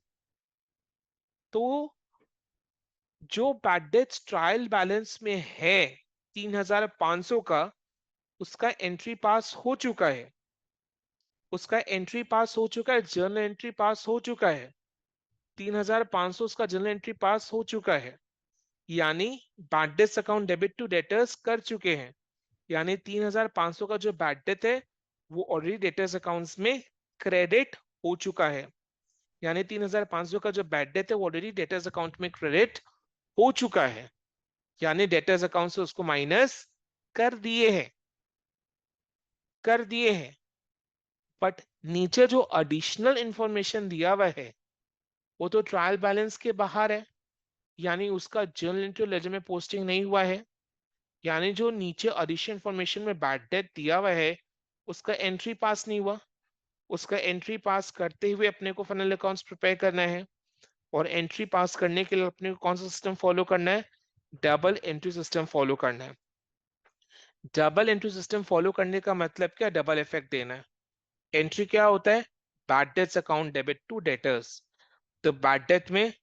S1: तो जो बैड डेट ट्रायल बैलेंस में है 3,500 का, उसका एंट्री पास हो चुका है, उसका एंट्री पास हो चुका है, जर्नल एंट्री पास हो चुका है। 3,500 उसका जर्नल एंट्री पास हो चुका है, यानी bad debts account debit to debtors कर चुके हैं। यानी 3,500 का जो बैड डेट है वो ऑलरेडी डेटर्स अकाउंट्स में क्रेडिट हो चुका है। यानी 3,500 का जो बैड डेट है वो ऑलरेडी डेटर्स अकाउंट में क्रेडिट हो चुका है, यानी डेटर्स अकाउंट से उसको माइनस कर दिए हैं, कर दिए हैं। बट नीचे जो एडिशनल इंफॉर्मेशन दिया हुआ है वो तो ट्रायल बैलेंस के बाहर है, यानी उसका जर्नल एंट्री लेजर में पोस्टिंग नहीं हुआ है। यानी जो नीचे एडिशनल इंफॉर्मेशन में बैड डेट दिया हुआ है उसका एंट्री पास नहीं हुआ। उसका एंट्री पास करते हुए अपने को फाइनल अकाउंट्स प्रिपेयर करना है, और एंट्री पास करने के लिए अपने को कौन सा सिस्टम फॉलो करना है? डबल एंट्री सिस्टम फॉलो करना है। डबल एंट्री सिस्टम फॉलो करने का मतलब क्या? डबल इफेक्ट देना है। एंट्री क्या होता है? Bad debts account debit to debtors. तो बैड डेट में,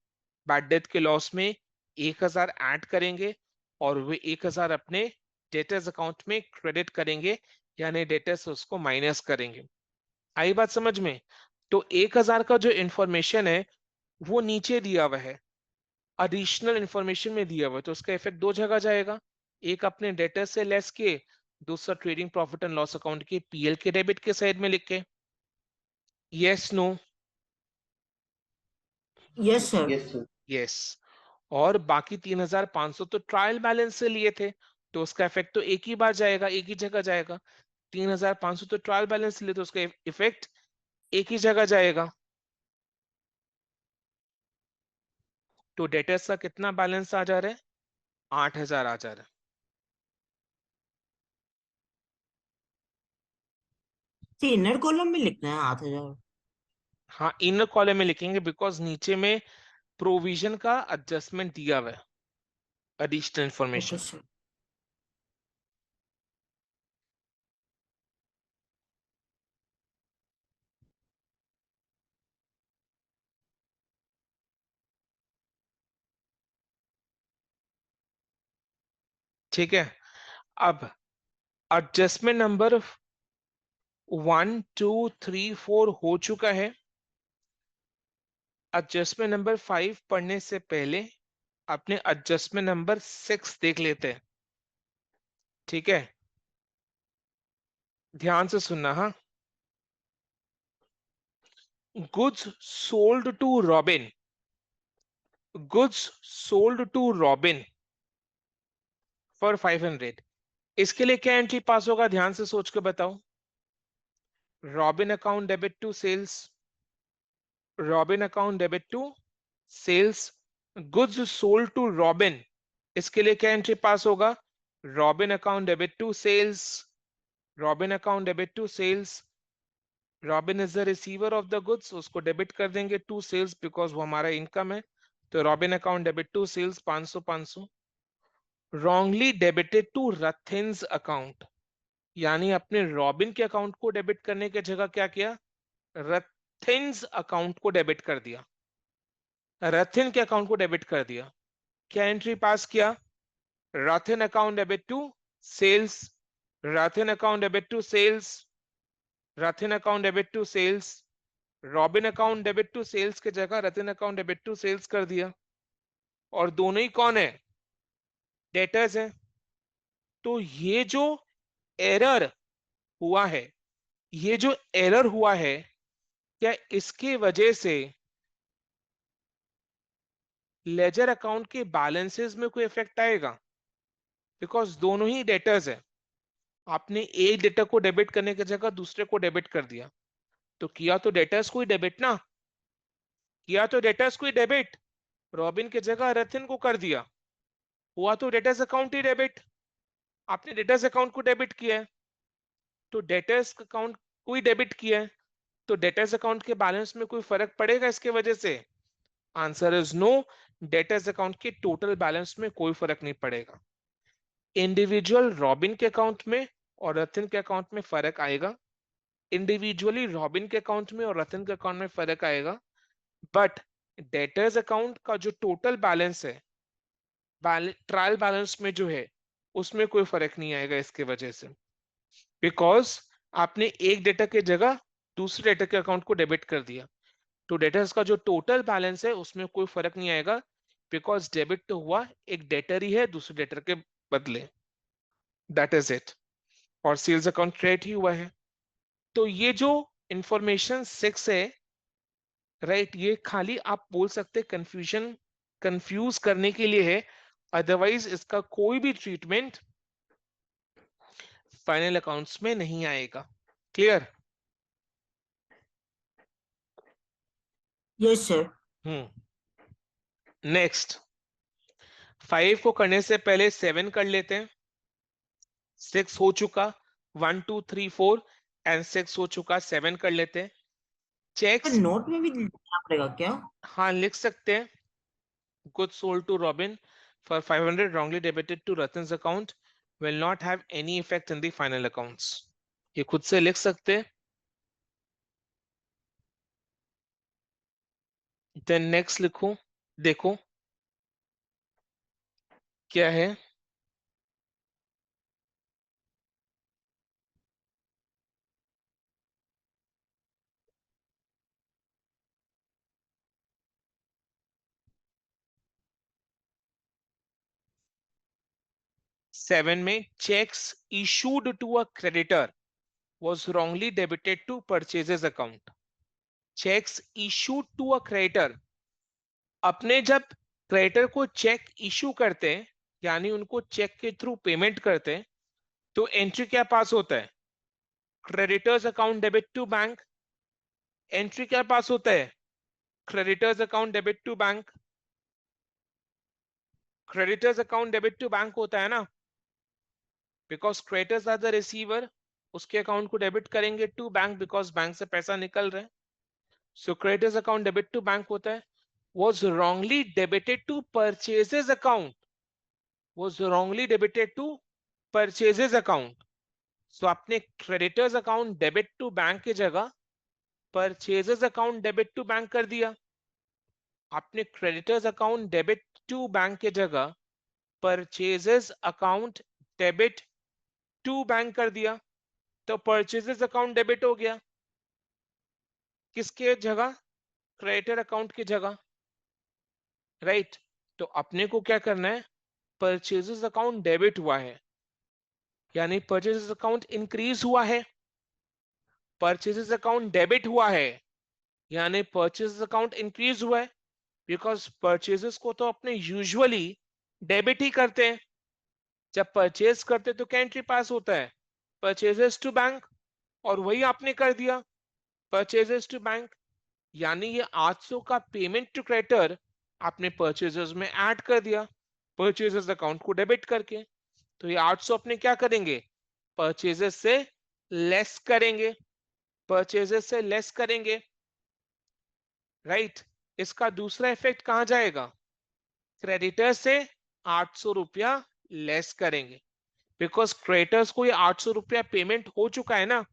S1: बैड डेट के लॉस में 1,000 ऐड करेंगे और वे 1,000 अपने डेटर्स अकाउंट में क्रेडिट करेंगे, यानी डेटर्स उसको माइनस करेंगे। आई बात समझ में? तो 1,000 का जो इंफॉर्मेशन है वो नीचे दिया हुआ है, एडिशनल इंफॉर्मेशन में दिया हुआ है, तो उसका इफेक्ट दो जगह जाएगा। एक अपने डेटर से लेस के, दूसरा trading profit and loss account के पीएल के डेबिट के साइड में लिख के। Yes no?
S2: Yes sir.
S3: Yes sir.
S1: Yes. और बाकी 3,500 तो ट्रायल बैलेंस से लिए थे, तो उसका इफेक्ट तो एक ही बार जाएगा, एक ही जगह जाएगा। 3,500 तो ट्रायल बैलेंस से लिए, तो उसका इफेक्ट एक ही जगह जाएगा। तो डेटर्स का कितना बैलेंस आ जा रहा है? 8,000 आ जा रहा है।
S2: इनर कॉलम में लिखना है 8,000।
S1: हाँ, इनर कॉलम में लिखेंगे बिकॉज नीचे में प्रोविजन का एडजस्टमेंट दिया हुआ है, एडिशनल
S2: ओके
S1: इंफॉर्मेशन।
S2: सर।
S1: ठीक है। अब एडजस्टमेंट नंबर 1, 2, 3, 4 हो चुका है। एडजस्टमेंट नंबर 5 पढ़ने से पहले अपने एडजस्टमेंट नंबर 6 देख लेते हैं। ठीक है, ध्यान से सुनना। हाँ, goods sold to Robin, goods sold to Robin for 500। इसके लिए क्या एंट्री पास होगा? ध्यान से सोच के बताओ। Robin account debit to sales, Robin account debit to sales, goods sold to Robin. इसके लिए क्या एंट्री पास होगा? Robin account debit to sales, Robin account debit to sales. Robin is the receiver of the goods, उसको debit कर देंगे to sales because वो हमारा income है। तो Robin account debit to sales 500 500। Wrongly debited to Rathin's account, यानी अपने robin के अकाउंट को डेबिट करने की जगह क्या किया? रथिन्स अकाउंट को डेबिट कर दिया, रथिन के अकाउंट को डेबिट कर दिया। क्या एंट्री पास किया? Rathin account debit to sales, Rathin account debit to sales, Rathin account debit to sales. Robin account debit to sales के जगह Ratin account debit to sales कर दिया। और दोनों ही कौन है? डेटर्स है। तो ये जो एरर हुआ है, ये जो एरर हुआ है, क्या इसके वजह से लेजर अकाउंट के बैलेंसेस में कोई इफेक्ट आएगा? बिकॉज दोनों ही डेटर्स है, आपने एक डेटर को डेबिट करने की जगह दूसरे को डेबिट कर दिया, तो किया तो डेटर्स को ही डेबिट ना, किया तो डेटर्स को ही डेबिट। रॉबिन की जगह रथिन को कर दिया, हुआ तो डेटर्स अकाउंट ही डेबिट। आपने डेटर्स अकाउंट को डेबिट किया है, तो डेटर्स अकाउंट को ही डेबिट किया है, तो डेटर्स अकाउंट के बैलेंस में कोई फर्क पड़ेगा इसके वजह से? Answer is no. Debtors account के टोटल बैलेंस में कोई फर्क नहीं पड़ेगा। इंडिविजुअल रॉबिन के अकाउंट में और रतिन के अकाउंट में फर्क आएगा, इंडिविजुअली रॉबिन के अकाउंट में और रतिन के अकाउंट में फर्क आएगा, बट डेटर्स अकाउंट का जो टोटल बैलेंस है, ट्रायल बैलेंस में जो है, उसमें कोई फर्क नहीं आएगा इसके वजह से, बिकॉज आपने एक डेटा की जगह दूसरे डेटा के अकाउंट को डेबिट कर दिया, तो डेटर्स का जो टोटल बैलेंस है उसमें कोई फर्क नहीं आएगा, बिकॉज डेबिट तो हुआ एक डेटर ही है दूसरे डेटर के बदले, दैट इज इट। और सेल्स अकाउंट क्रेडिट ही हुआ है। तो ये जो इंफॉर्मेशन 6 है, राइट, ये खाली आप बोल सकते कंफ्यूज करने के लिए है, अदरवाइज इसका कोई भी ट्रीटमेंट फाइनल अकाउंट्स में नहीं आएगा। क्लियर?
S2: Yes sir.
S1: नेक्स्ट, 5 को करने से पहले 7 कर लेते हैं। 6 हो चुका, 1 2 3 4 एंड 6 हो चुका, 7 कर लेते हैं।
S2: तो
S1: चेक्स,
S2: नोट में भी लिखना पड़ेगा क्या?
S1: हाँ लिख सकते हैं। Goods sold to Robin for 500 wrongly debited to Ratan's account will not have any effect in the final accounts. ये खुद से लिख सकते हैं। देन नेक्स्ट लिखो, देखो क्या है। सेवन में checks issued to a creditor was wrongly debited to purchases account. Cheques issued to a creditor, अपने जब क्रेडिटर को चेक इशू करते हैं, यानी उनको चेक के थ्रू पेमेंट करते हैं, तो एंट्री क्या पास होता है? Creditors account debit to bank. Entry क्या पास होता है? Creditors account debit to bank. Creditors account debit to bank होता है ना, because creditors are the receiver, उसके अकाउंट को डेबिट करेंगे टू बैंक, बिकॉज बैंक से पैसा निकल रहा है। So creditors account debit to bank होता है। was wrongly debited to purchases account, was wrongly debited to purchases account। So आपने creditors account debit to bank की जगह purchases account debit to bank कर दिया। आपने creditors account debit to bank की जगह purchases account debit to bank कर दिया, तो परचेजेस अकाउंट डेबिट हो गया। किसके जगह? क्रेडिटर अकाउंट की जगह, राइट। तो अपने को क्या करना है? परचेजेस अकाउंट डेबिट हुआ है, यानी परचेजेस अकाउंट इंक्रीज हुआ है। परचेजेस अकाउंट डेबिट हुआ है, यानी परचेजेस अकाउंट इंक्रीज हुआ है, बिकॉज परचेजेस को तो अपने यूजुअली डेबिट ही करते हैं। जब परचेज करते तो क्या एंट्री पास होता है? परचेजेस टू बैंक, और वही आपने कर दिया, परचेजेस टू बैंक। यानी ये 800 का पेमेंट टू क्रेडिटर आपने परचेजेस में ऐड कर दिया, परचेजेस अकाउंट को डेबिट करके। तो ये 800 अपने क्या करेंगे? परचेजेस से लेस करेंगे, परचेजेस से लेस करेंगे, राइट। इसका दूसरा इफेक्ट कहां जाएगा? क्रेडिटर से 800 रुपया लेस करेंगे, बिकॉज क्रेडिटर्स को ये 800 रुपया पेमेंट हो चुका है ना,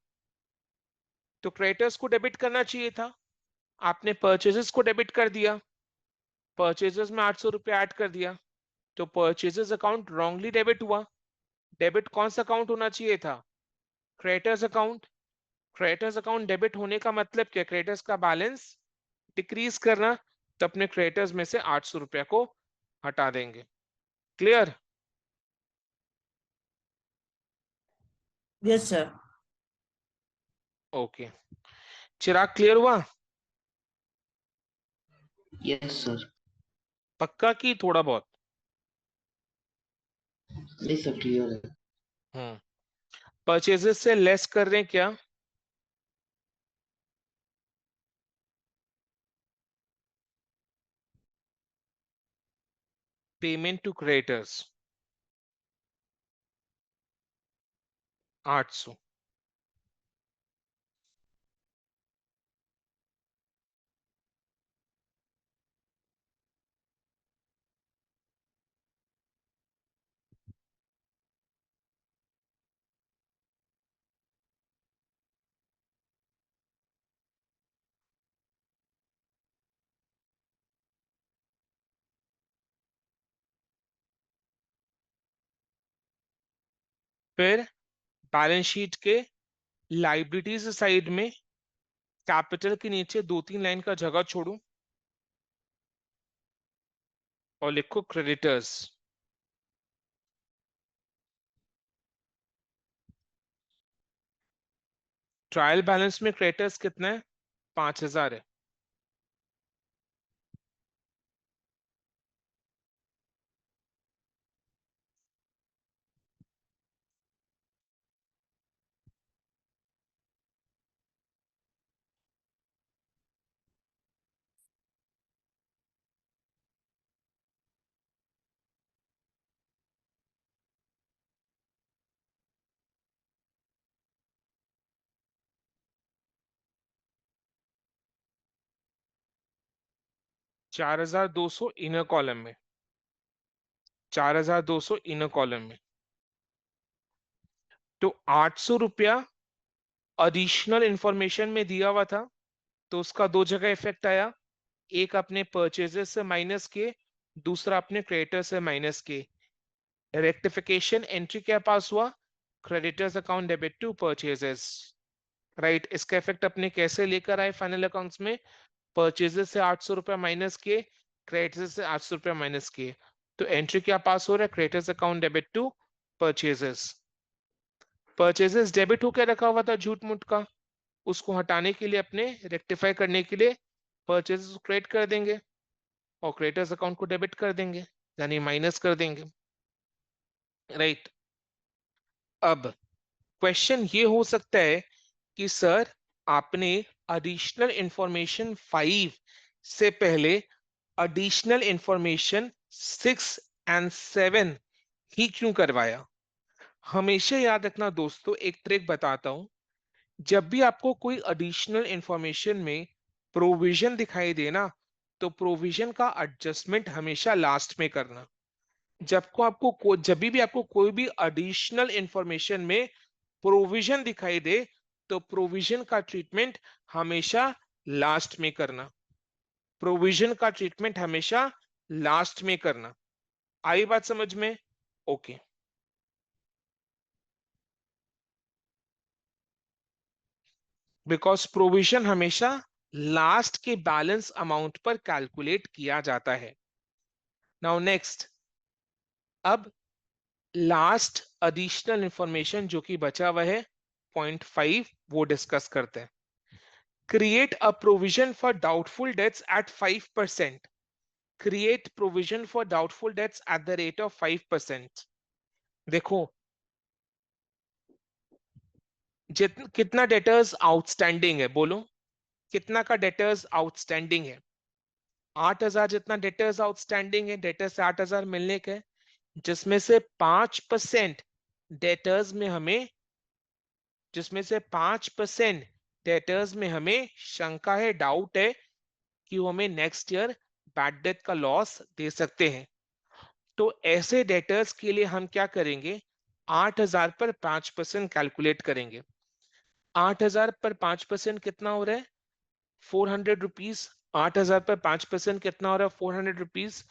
S1: तो क्रेडिटर्स को डेबिट करना चाहिए था, आपने परचेजेस को डेबिट कर दिया, परचेजेस में 800 रुपया ऐड कर दिया, तो परचेजेस अकाउंट रॉन्गली डेबिट हुआ। डेबिट कौन सा अकाउंट होना चाहिए था? Creditors account. Creditors account debit होने का मतलब क्या? क्रेडिटर्स का बैलेंस डिक्रीज करना, तो अपने क्रेडिटर्स में से 800 रुपया को हटा देंगे। क्लियर?
S2: Yes sir.
S1: ओके, चिराग क्लियर हुआ?
S3: Yes sir.
S1: पक्का की थोड़ा बहुत?
S3: नहीं सर, क्लियर है।
S1: हम्म। परचेजेस से लेस कर रहे हैं क्या? Payment to creditors 800। फिर बैलेंस शीट के लाइबिलिटीज साइड में कैपिटल के नीचे 2-3 लाइन का जगह छोड़ू और लिखो क्रेडिटर्स। ट्रायल बैलेंस में क्रेडिटर्स कितना है? 5000 है। चार हजार दो सौ इनर कॉलम में, 4200 इनर कॉलम में। तो 800 रुपया एडिशनल इंफॉर्मेशन में दिया हुआ था, तो उसका दो जगह इफेक्ट आया। एक अपने परचेजेस से माइनस के, दूसरा अपने क्रेडिटर से माइनस के। रेक्टिफिकेशन एंट्री क्या पास हुआ? Creditors account debit to purchases. Right, इसका इफेक्ट अपने कैसे लेकर आए फाइनल अकाउंट्स में? परचेजेस से 800 रुपया माइनस किए, क्रेडिटर्स से 800 रुपया माइनस किए। तो एंट्री क्या पास हो रहा है? Creditors account debit to purchases. Purchases debit होकर रखा हुआ था झूठ मूठ का, उसको हटाने के लिए, अपने रेक्टिफाई करने के लिए परचेजेस को क्रेडिट कर देंगे और क्रेडिटर्स अकाउंट को डेबिट कर देंगे, यानी माइनस कर देंगे। राइट। अब क्वेश्चन ये हो सकता है कि सर आपने एडिशनल इंफॉर्मेशन 5 से पहले एडिशनल इंफॉर्मेशन 6 एंड 7 ही क्यों करवाया? हमेशा याद रखना दोस्तों, एक ट्रिक बताता हूं। जब भी आपको कोई एडिशनल इंफॉर्मेशन में प्रोविजन दिखाई देना, तो प्रोविजन का एडजस्टमेंट हमेशा लास्ट में करना। जब भी आपको कोई भी एडिशनल इंफॉर्मेशन में प्रोविजन दिखाई दे, तो प्रोविजन का ट्रीटमेंट हमेशा लास्ट में करना। प्रोविजन का ट्रीटमेंट हमेशा लास्ट में करना। आई बात समझ में? ओके। बिकॉज प्रोविजन हमेशा लास्ट के बैलेंस अमाउंट पर कैलकुलेट किया जाता है। नाउ नेक्स्ट, अब लास्ट एडिशनल इंफॉर्मेशन जो कि बचा हुआ है 0.5, वो डिस्कस करते हैं। Create a provision for doubtful debts at 5%। Create provision for doubtful debts at the rate of 5%। देखो, कितना डेटर्स आउटस्टैंडिंग है, बोलो कितना का डेटर्स आउटस्टैंडिंग है? 8000 जितना डेटर्स आउटस्टैंडिंग है, डेटर्स से 8000 मिलने के, जिसमें से 5% डेटर्स में हमें जिसमें से 5% डेटर्स में हमें शंका है, डाउट है कि वो हमें नेक्स्ट ईयर बैड डेट का लॉस दे सकते हैं। तो ऐसे डेटर्स के लिए हम क्या करेंगे? 8000 पर 5% कैलकुलेट करेंगे। 8000 पर 5% कितना हो रहा है? 400 रुपीज। 8000 पर 5% कितना हो रहा है? 400 रुपीज।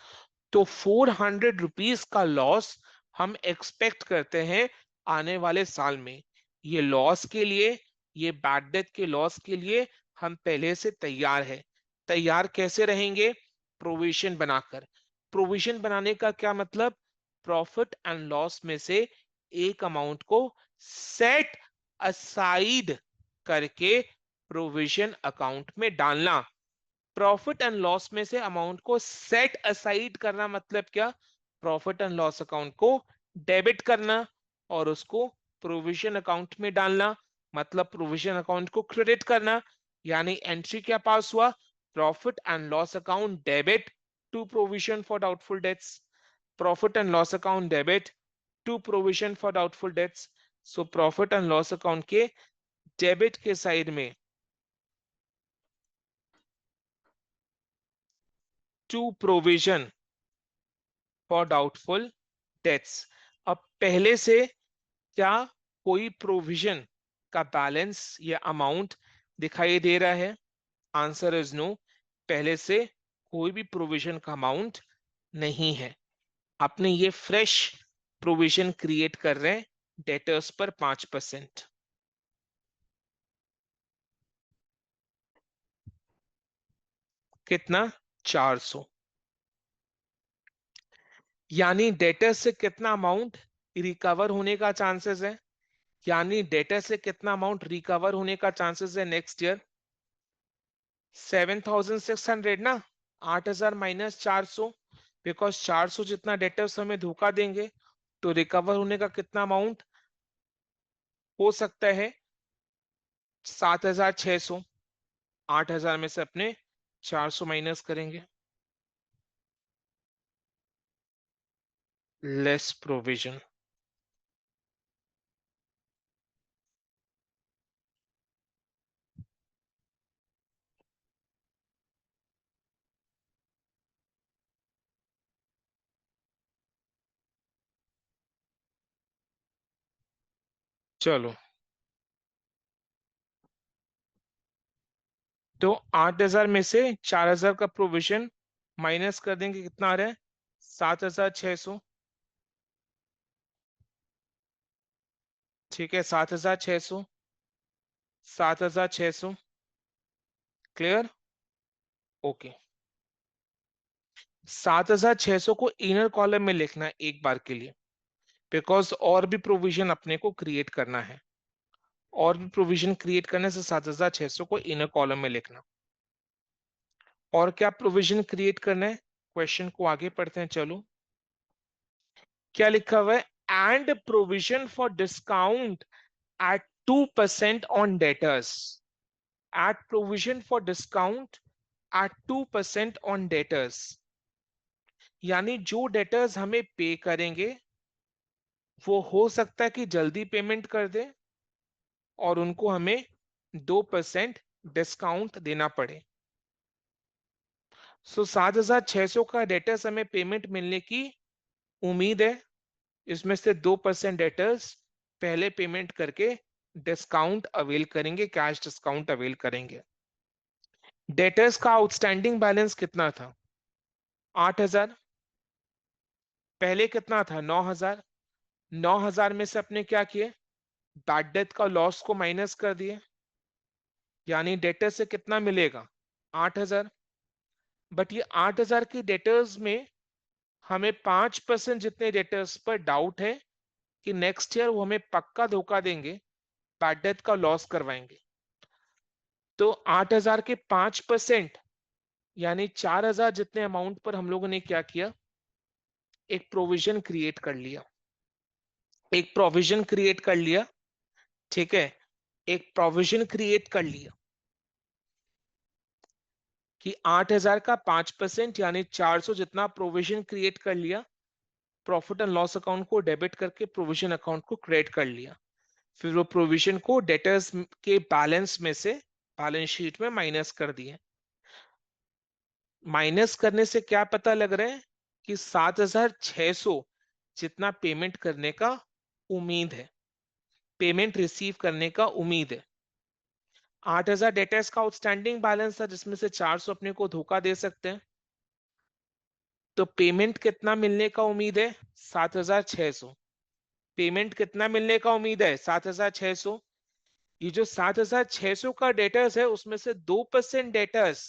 S1: तो 400 रुपीज का लॉस हम एक्सपेक्ट करते हैं आने वाले साल में। ये लॉस के लिए, ये बैड डेट के लॉस के लिए हम पहले से तैयार है। तैयार कैसे रहेंगे? प्रोविजन बनाकर। प्रोविजन बनाने का क्या मतलब? प्रॉफिट एंड लॉस में से एक अमाउंट को सेट असाइड करके प्रोविजन अकाउंट में डालना। प्रॉफिट एंड लॉस में से अमाउंट को सेट असाइड करना मतलब क्या? प्रॉफिट एंड लॉस अकाउंट को डेबिट करना और उसको प्रोविजन अकाउंट में डालना, मतलब प्रोविजन अकाउंट को क्रेडिट करना, यानी एंट्री क्या पास हुआ, profit and loss account debit to provision for doubtful debts, profit and loss account debit to provision for doubtful debts. So profit and loss account के debit के side में to provision for doubtful debts. अब पहले से क्या कोई provision का balance या अमाउंट दिखाई दे रहा है? Answer is no. पहले से कोई भी प्रोविजन का अमाउंट नहीं है। अपने ये फ्रेश प्रोविजन क्रिएट कर रहे हैं डेटर्स पर 5%। कितना? 400। यानी डेटर्स से कितना अमाउंट रिकवर होने का चांसेस है? यानी डेटर से कितना अमाउंट रिकवर होने का चांसेस है नेक्स्ट ईयर? 7,600 ना, 8,000 माइनस 400, बिकॉज 400 जितना डेटर्स हमें धोखा देंगे तो रिकवर होने का कितना अमाउंट हो सकता है? 7,600। 8,000 में से अपने 400 माइनस करेंगे, लेस प्रोविजन। चलो, तो 8,000 में से 4,000 का प्रोविजन माइनस कर देंगे, कितना आ रहा है? 7,600। ठीक है, 7,600, 7,600। क्लियर? ओके। 7,600 को इनर कॉलम में लिखना है एक बार के लिए, बिकॉज और भी प्रोविजन अपने को क्रिएट करना है। और भी प्रोविजन क्रिएट करने से 7,600 को इनर कॉलम में लिखना। और क्या प्रोविजन क्रिएट करना है? क्वेश्चन को आगे पढ़ते हैं, चलो। क्या लिखा हुआ है? And provision for discount at 2% on debtors. At provision for discount at 2% on debtors. यानी जो डेटर्स हमें पे करेंगे वो हो सकता है कि जल्दी पेमेंट कर दे और उनको हमें 2% डिस्काउंट देना पड़े। सो 7,600 का डेटर्स हमें पेमेंट मिलने की उम्मीद है। इसमें से 2% डेटर्स पहले पेमेंट करके डिस्काउंट अवेल करेंगे, कैश डिस्काउंट अवेल करेंगे। डेटर्स का आउटस्टैंडिंग बैलेंस कितना था? 8,000। पहले कितना था? 9,000। 9,000 में से अपने क्या किए? बैड डेट का लॉस को माइनस कर दिए, यानी डेटर से कितना मिलेगा? 8,000। बट ये 8,000 की डेटर्स में हमें 5% जितने डेटर्स पर डाउट है कि नेक्स्ट ईयर वो हमें पक्का धोखा देंगे, बैड डेट का लॉस करवाएंगे। तो 8,000 के 5% यानी 4,000 जितने अमाउंट पर हम लोगों ने क्या किया? एक प्रोविजन क्रिएट कर लिया। एक प्रोविजन क्रिएट कर लिया। ठीक है, एक प्रोविजन क्रिएट कर लिया कि 8,000 का 5% यानी 400 जितना प्रोविजन क्रिएट कर लिया। प्रॉफिट एंड लॉस अकाउंट को डेबिट करके प्रोविजन अकाउंट को क्रेडिट कर लिया। फिर वो प्रोविजन को डेटर्स के बैलेंस में से बैलेंस शीट में माइनस कर दिए। माइनस करने से क्या पता लग रहा है? कि 7,600 जितना पेमेंट करने का उम्मीद है, पेमेंट रिसीव करने का उम्मीद है। 8,000 डेटर्स का आउटस्टैंडिंग बैलेंस था जिसमें से 400 अपने को धोखा दे सकते हैं। तो पेमेंट कितना मिलने का उम्मीद है? 7,600। पेमेंट कितना मिलने का उम्मीद है? 7,600। ये जो 7,600 का डेटर्स है उसमें से 2% डेटर्स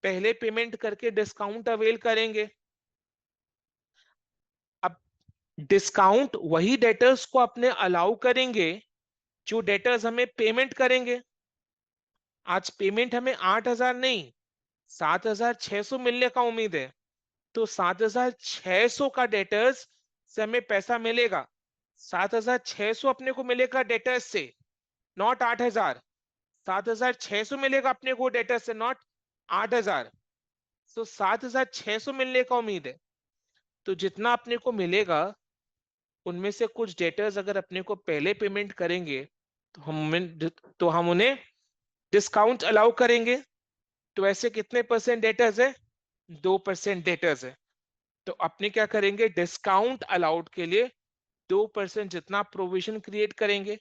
S1: पहले पेमेंट करके डिस्काउंट अवेल करेंगे। अब डिस्काउंट वही डेटर्स को अपने अलाउ करेंगे जो डेटर्स हमें पेमेंट करेंगे। आज पेमेंट हमें 8,000 नहीं, 7,600 मिलने का उम्मीद है। तो 7,600 का डेटर्स से हमें पैसा मिलेगा, 7,600 अपने को मिलेगा डेटर्स से, नॉट 8,000। 7,600 मिलेगा अपने को डेटर्स से, नॉट 8,000। तो 7,600 मिलने का उम्मीद है। तो जितना अपने को मिलेगा उनमें से कुछ डेटर्स अगर अपने को पहले पेमेंट करेंगे तो हम उन्हें डिस्काउंट अलाउ करेंगे। तो ऐसे कितने परसेंट डेटर्स है? 2% डेटर्स है। तो अपने क्या करेंगे, डिस्काउंट अलाउड के लिए 2% जितना प्रोविजन क्रिएट करेंगे।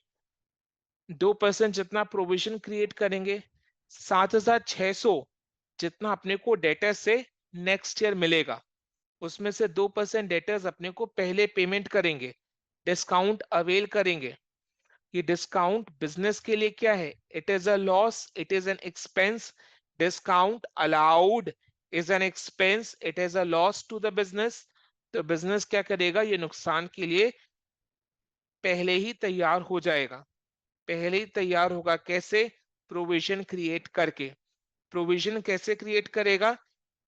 S1: 2% जितना प्रोविजन क्रिएट करेंगे, 7,600 जितना अपने को डेटर्स से नेक्स्ट ईयर मिलेगा, उसमें से 2% डेटर्स अपने को पहले पेमेंट करेंगे, डिस्काउंट अवेल करेंगे। ये डिस्काउंट बिजनेस के लिए क्या है? It is a loss, it is an expense. Discount allowed is an expense, it is a loss to the business. तो बिजनेस क्या करेगा? ये नुकसान के लिए पहले ही तैयार हो जाएगा। पहले ही तैयार होगा कैसे? प्रोविजन क्रिएट करके। प्रोविजन कैसे क्रिएट करेगा?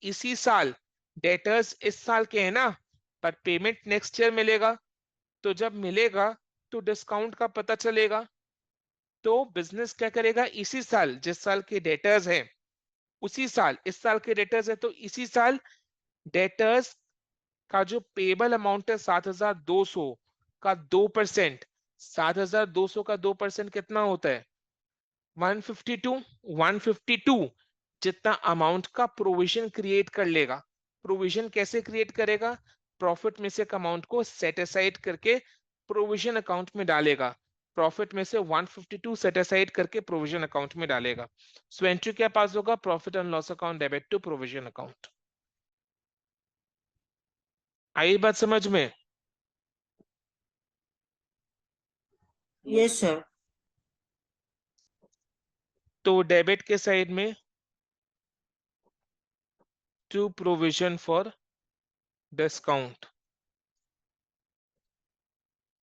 S1: इसी साल, डेटर्स इस साल के है ना, पर पेमेंट नेक्स्ट ईयर मिलेगा। तो जब मिलेगा तो डिस्काउंट का पता चलेगा। तो बिजनेस क्या करेगा? इसी साल, जिस साल के डेटर्स हैं उसी साल, इस साल के डेटर्स है तो इसी साल डेटर्स का जो पेबल अमाउंट है 7,200 का 2%। 7,200 का 2% कितना होता है? 152। 152 जितना अमाउंट का प्रोविजन क्रिएट कर लेगा। प्रोविजन कैसे क्रिएट करेगा? प्रॉफिट में से एक अमाउंट को सेट असाइड करके प्रोविजन अकाउंट में डालेगा। प्रॉफिट में से 152 सेट असाइड करके प्रोविजन अकाउंट में डालेगा। सो एंट्री क्या पास होगा? Profit and loss account debit to provision account. आई बात समझ में?
S2: Yes sir.
S1: तो डेबिट के साइड में to provision for discount,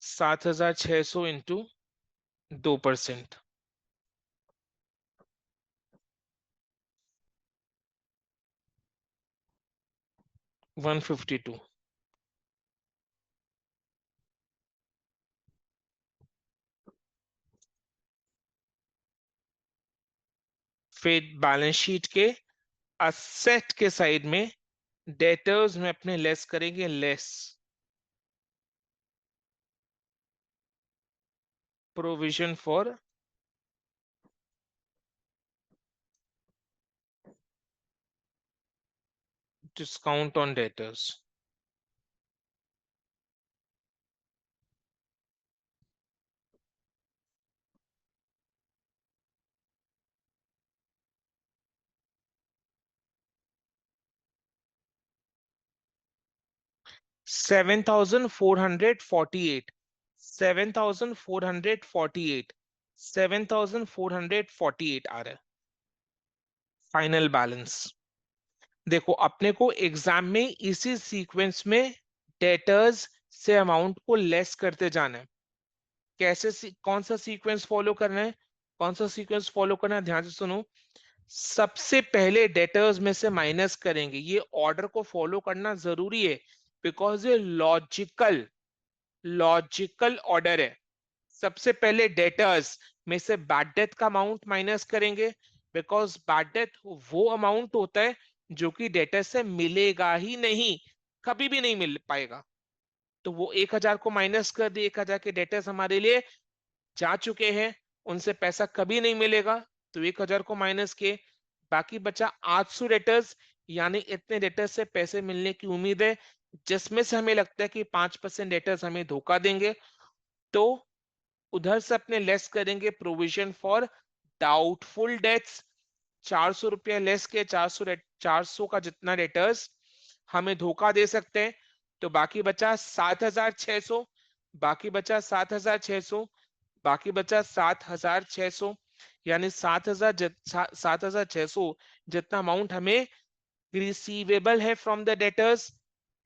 S1: 7,600 into 2%, 152। फिर बैलेंस शीट के असेट के साइड में डेटर्स में अपने लेस करेंगे, less provision for discount on debtors. $7,448, 7,448, 7,448 आ रहा है फाइनल बैलेंस। देखो अपने को एग्जाम में इसी सीक्वेंस में डेटर्स से अमाउंट को लेस करते जाना है। कैसे कौन सा सीक्वेंस फॉलो करना है? कौन सा सीक्वेंस फॉलो करना है, ध्यान से सुनो। सबसे पहले डेटर्स में से माइनस करेंगे, ये ऑर्डर को फॉलो करना जरूरी है बिकॉज ये लॉजिकल लॉजिकल ऑर्डर है। सबसे पहले डेटर्स में से बैड डेट का अमाउंट माइनस करेंगे बिकॉज बैड डेट वो अमाउंट होता है जो कि डेटर से मिलेगा ही नहीं, कभी भी नहीं मिल पाएगा। तो वो 1,000 को माइनस कर दिए, 1,000 के डेटर्स हमारे लिए जा चुके हैं, उनसे पैसा कभी नहीं मिलेगा। तो 1,000 को माइनस किए, बाकी बचा 800 डेटर्स, यानी इतने डेटर्स से पैसे मिलने की उम्मीद है जिसमें से हमें लगता है कि 5% डेटर्स हमें धोखा देंगे। तो उधर से अपने लेस करेंगे प्रोविजन फॉर डाउटफुल डेट्स। 400 रुपया लेस के, 400 का जितना डेटर्स हमें धोखा दे सकते हैं। तो बाकी बचा 7,600, बाकी बचा 7,600, बाकी बचा 7,600, यानी 7,600 जितना अमाउंट हमें रिसीवेबल है फ्रॉम द डेटर्स,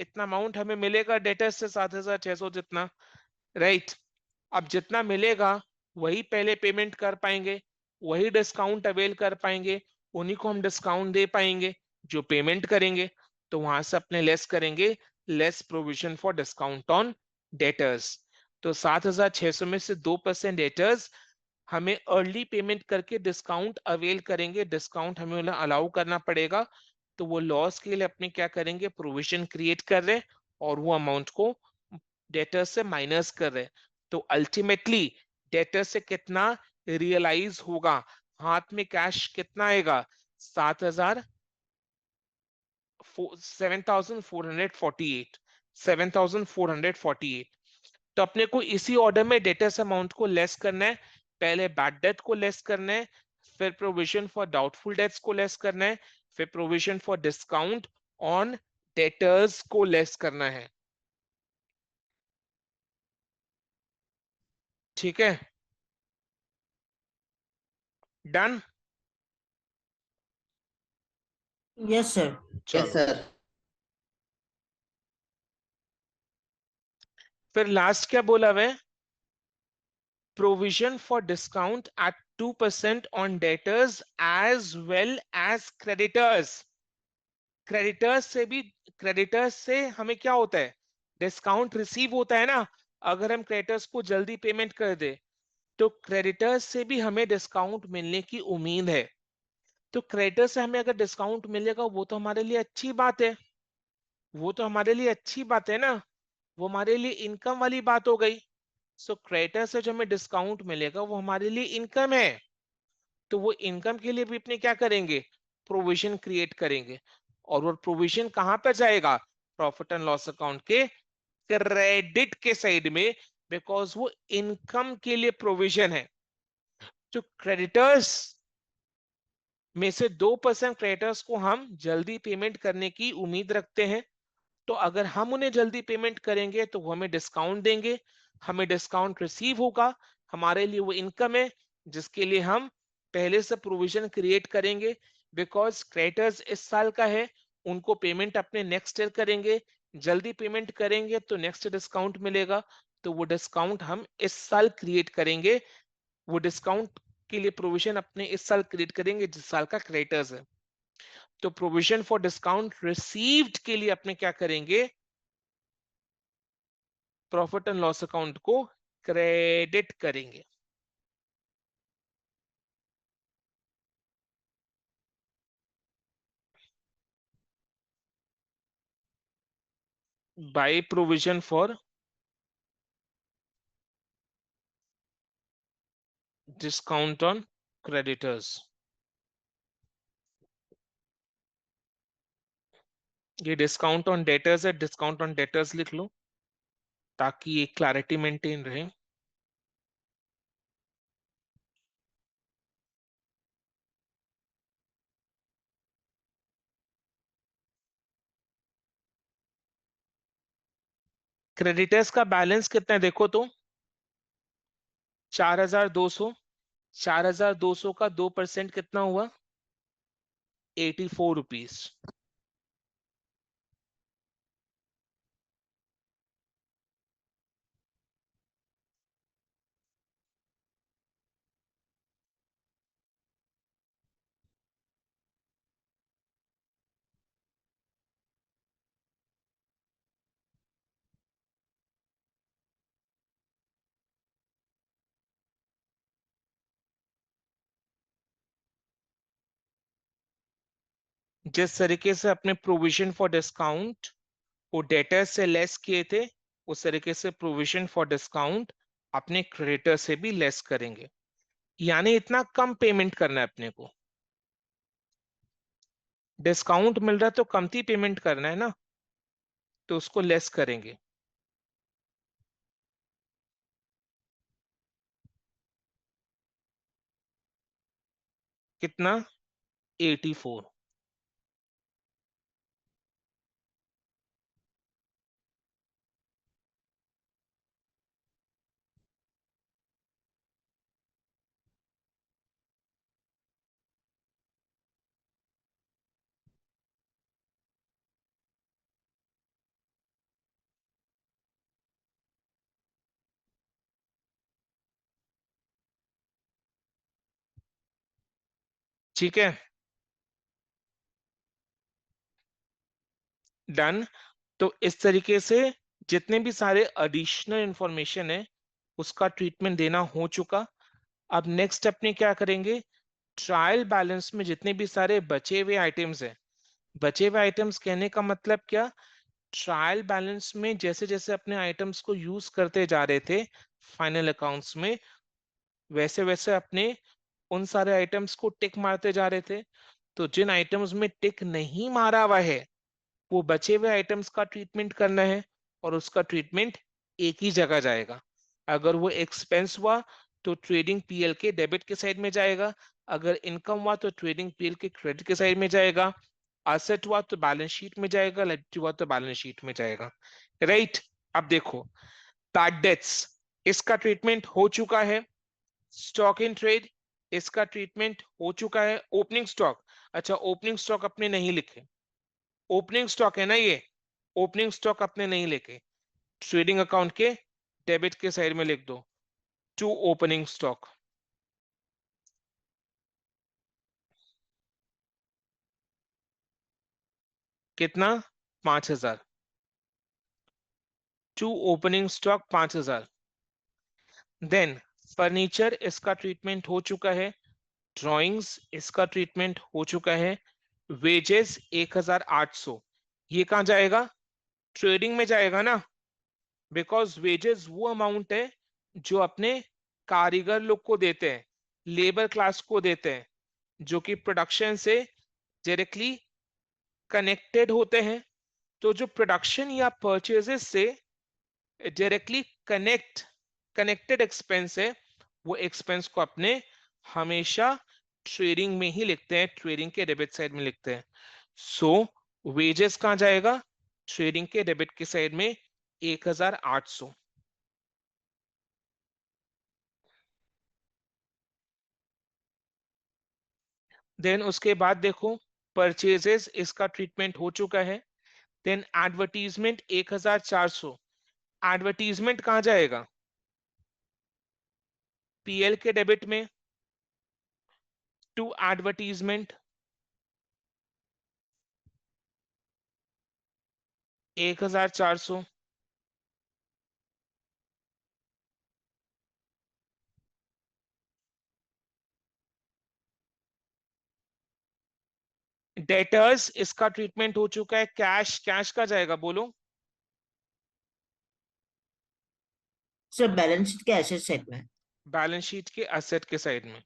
S1: इतना अमाउंट हमें मिलेगा डेटर्स से, 7,600 जितना, राइट। अब जितना मिलेगा वही पहले पेमेंट कर पाएंगे, वही डिस्काउंट अवेल कर पाएंगे, उन्हीं को हम डिस्काउंट दे पाएंगे जो पेमेंट करेंगे। तो वहां से अपने लेस करेंगे less provision for discount on debtors. तो 7,600 में से 2% डेटर्स हमें अर्ली पेमेंट करके डिस्काउंट अवेल करेंगे, डिस्काउंट हमें उन्हें अलाउ करना पड़ेगा। तो वो लॉस के लिए अपने क्या करेंगे, प्रोविजन क्रिएट कर रहे हैं और वो अमाउंट को डेटर्स से माइनस कर रहे हैं। तो अल्टीमेटली डेटर्स से कितना रियलाइज होगा, हाथ में कैश कितना आएगा, 7,000 7,448, 7,448। तो अपने को इसी ऑर्डर में डेटर्स अमाउंट को लेस करना है। पहले बैड डेट को लेस करना है, फिर प्रोविजन फॉर डाउटफुल डेट्स को लेस करना है, फिर provision for discount on debtors को लेस करना है। ठीक है, डन।
S2: Yes sir.
S3: यस
S1: चलो,
S3: सर।
S1: फिर लास्ट क्या बोला हुआ है, provision for discount at 2% on debtors as well as creditors। Creditors से भी, क्रेडिटर्स से हमें क्या होता है, डिस्काउंट रिसीव होता है ना। अगर हम क्रेडिटर्स को जल्दी पेमेंट कर दे तो क्रेडिटर्स से भी हमें डिस्काउंट मिलने की उम्मीद है। तो क्रेडिटर्स से हमें अगर डिस्काउंट मिलेगा वो तो हमारे लिए अच्छी बात है, वो तो हमारे लिए अच्छी बात है ना, वो हमारे लिए इनकम वाली बात हो गई। सो क्रेडिटर से जो हमें डिस्काउंट मिलेगा वो हमारे लिए इनकम है। तो वो इनकम के लिए भी अपने क्या करेंगे, प्रोविजन क्रिएट करेंगे। और वो प्रोविजन कहां पर जाएगा, प्रॉफिट एंड लॉस अकाउंट के क्रेडिट के साइड में, बिकॉज वो इनकम के लिए प्रोविजन है। तो क्रेडिटर्स में से 2% क्रेडिटर्स को हम जल्दी पेमेंट करने की उम्मीद रखते हैं। तो अगर हम उन्हें जल्दी पेमेंट करेंगे तो वो हमें डिस्काउंट देंगे, हमें डिस्काउंट रिसीव होगा, हमारे लिए वो इनकम है जिसके लिए हम पहले से प्रोविजन क्रिएट करेंगे। बिकॉज क्रेडिटर्स इस साल का है, उनको पेमेंट अपने नेक्स्ट ईयर करेंगे, जल्दी पेमेंट करेंगे तो नेक्स्ट डिस्काउंट मिलेगा। तो वो डिस्काउंट हम इस साल क्रिएट करेंगे, वो डिस्काउंट के लिए प्रोविजन अपने इस साल क्रिएट करेंगे जिस साल का क्रेडिटर्स है। तो प्रोविजन फॉर डिस्काउंट रिसीव्ड के लिए अपने क्या करेंगे, प्रॉफिट एंड लॉस अकाउंट को क्रेडिट करेंगे। By provision for discount on creditors. ये डिस्काउंट ऑन डेटर्स है, डिस्काउंट ऑन डेटर्स लिख लो ताकि एक क्लैरिटी मेंटेन रहे। क्रेडिटर्स का बैलेंस कितना है देखो तो, 4,200। 4,200 का 2% कितना हुआ, 84 रुपीज। जिस तरीके से अपने प्रोविजन फॉर डिस्काउंट वो डेटर्स से लेस किए थे, उस तरीके से प्रोविजन फॉर डिस्काउंट अपने क्रेडिटर से भी लेस करेंगे। यानी इतना कम पेमेंट करना है अपने को, डिस्काउंट मिल रहा है तो कमती पेमेंट करना है ना, तो उसको लेस करेंगे। कितना, 84। ठीक है, डन। तो इस तरीके से जितने भी सारे एडिशनल इंफॉर्मेशन है उसका ट्रीटमेंट देना हो चुका। अब नेक्स्ट स्टेप में क्या करेंगे, ट्रायल बैलेंस में जितने भी सारे बचे हुए आइटम्स हैं, बचे हुए आइटम्स कहने का मतलब क्या, ट्रायल बैलेंस में जैसे जैसे अपने आइटम्स को यूज करते जा रहे थे फाइनल अकाउंट्स में, वैसे वैसे अपने उन सारे आइटम्स को टिक मारते जा रहे थे। तो जिन आइटम्स में टिक नहीं मारा हुआ है वो बचे हुए आइटम्स का ट्रीटमेंट करना है, और उसका ट्रीटमेंट एक ही जगह जाएगा। अगर वो एक्सपेंस हुआ तो ट्रेडिंग पीएल के डेबिट के साइड में जाएगा, अगर इनकम हुआ तो ट्रेडिंग पीएल के क्रेडिट के साइड में जाएगा, असेट हुआ तो बैलेंस शीट में जाएगा, लायबिलिटी हुआ तो बैलेंस शीट में जाएगा। राइट। अब देखो, बैड डेट्स, इसका ट्रीटमेंट हो चुका है। स्टॉक इन ट्रेड, इसका ट्रीटमेंट हो चुका है। ओपनिंग स्टॉक, अच्छा ओपनिंग स्टॉक अपने नहीं लिखे, ओपनिंग स्टॉक है ना ये, ओपनिंग स्टॉक अपने नहीं लेके ट्रेडिंग अकाउंट के डेबिट के साइड में लिख दो, टू ओपनिंग स्टॉक। कितना, 5,000, to opening stock 5,000। Then furniture, इसका ट्रीटमेंट हो चुका है। ड्राइंग्स, इसका ट्रीटमेंट हो चुका है। वेजेस 1,800, ये कहाँ जाएगा, ट्रेडिंग में जाएगा ना, बिकॉज वेजेस वो अमाउंट है जो अपने कारीगर लोग को देते हैं, लेबर क्लास को देते हैं, जो कि प्रोडक्शन से डायरेक्टली कनेक्टेड होते हैं। तो जो प्रोडक्शन या परचेजेस से डायरेक्टली कनेक्टेड एक्सपेंस है, वो एक्सपेंस को अपने हमेशा ट्रेडिंग में ही लिखते हैं, ट्रेडिंग के डेबिट साइड में लिखते हैं। सो वेजेस कहाँ जाएगा, ट्रेडिंग के डेबिट के साइड में 1,800। देन उसके बाद देखो, परचेजेस, इसका ट्रीटमेंट हो चुका है। देन एडवर्टीजमेंट 1,400, एडवर्टीजमेंट कहाँ जाएगा, पीएल के डेबिट में, टू एडवर्टीजमेंट 1,400। डेटर्स, इसका ट्रीटमेंट हो चुका है। कैश, कैश का जाएगा बोलो,
S2: सर बैलेंस शीट के एसेट साइड में।
S1: बैलेंस शीट के असेट के साइड में।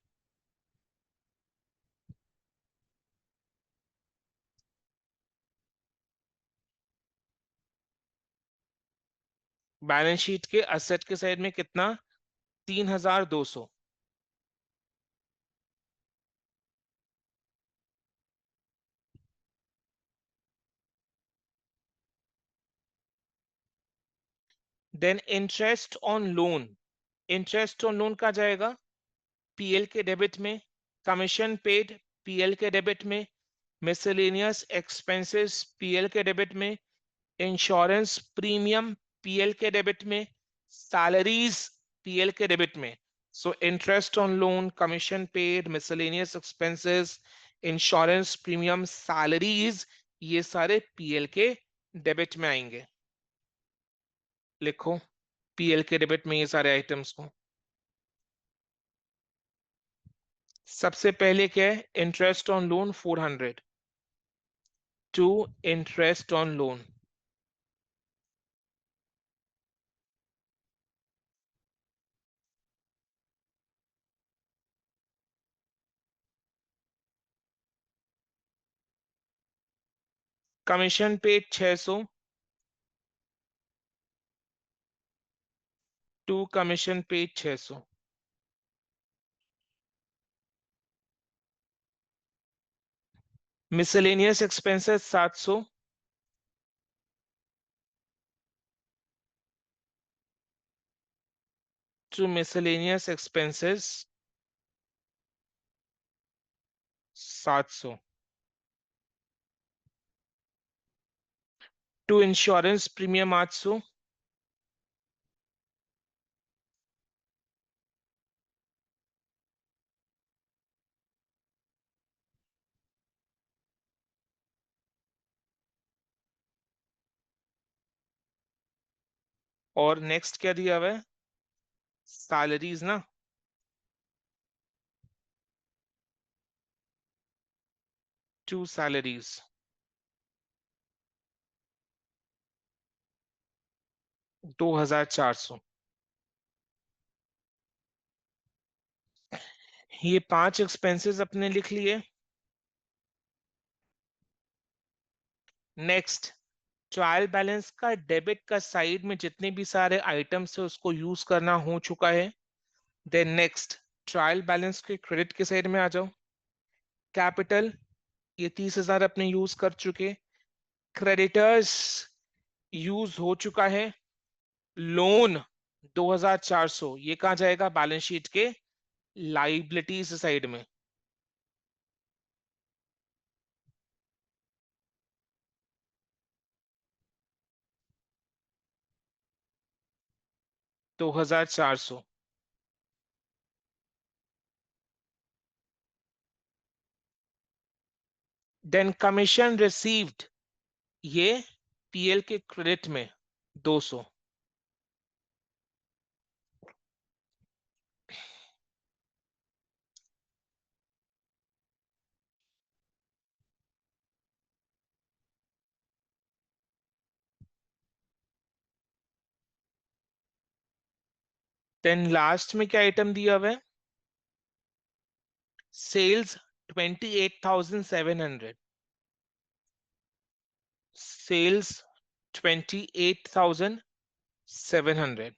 S1: बैलेंस शीट के असेट के साइड में कितना, 3,200। Then interest on loan, interest on loan का जाएगा पीएल के डेबिट में, कमीशन पेड पीएल के डेबिट में, मिसलेनियस एक्सपेंसेस पीएल के डेबिट में, इंश्योरेंस प्रीमियम पीएल के डेबिट में, सैलरीज पीएल के डेबिट में। So interest on loan, commission paid, miscellaneous expenses, insurance premium, salaries, ये सारे पीएल के डेबिट में आएंगे। लिखो पीएल के डेबिट में ये सारे आइटम्स को। सबसे पहले क्या है, interest on loan 400, to interest on loan. Commission paid 600, to commission paid 600। Miscellaneous expenses 700, to miscellaneous expenses 700, to insurance premium 800, और नेक्स्ट क्या दिया हुआ है? सैलरीज ना। To salaries, 2400। ये 5 एक्सपेंसेस अपने लिख लिए। नेक्स्ट, ट्रायल बैलेंस का डेबिट का साइड में जितने भी सारे आइटम्स है उसको यूज करना हो चुका है। देन नेक्स्ट, ट्रायल बैलेंस के क्रेडिट के साइड में आ जाओ। कैपिटल, ये 30,000 अपने यूज कर चुके। क्रेडिटर्स यूज हो चुका है। लोन 2400, ये कहाँ जाएगा? बैलेंस शीट के लाइबिलिटीज साइड में। 2400। देन कमीशन रिसीव्ड, ये पीएल के क्रेडिट में 200। देन लास्ट में क्या आइटम दिया हुआ है? सेल्स 28,700। Sales 28,700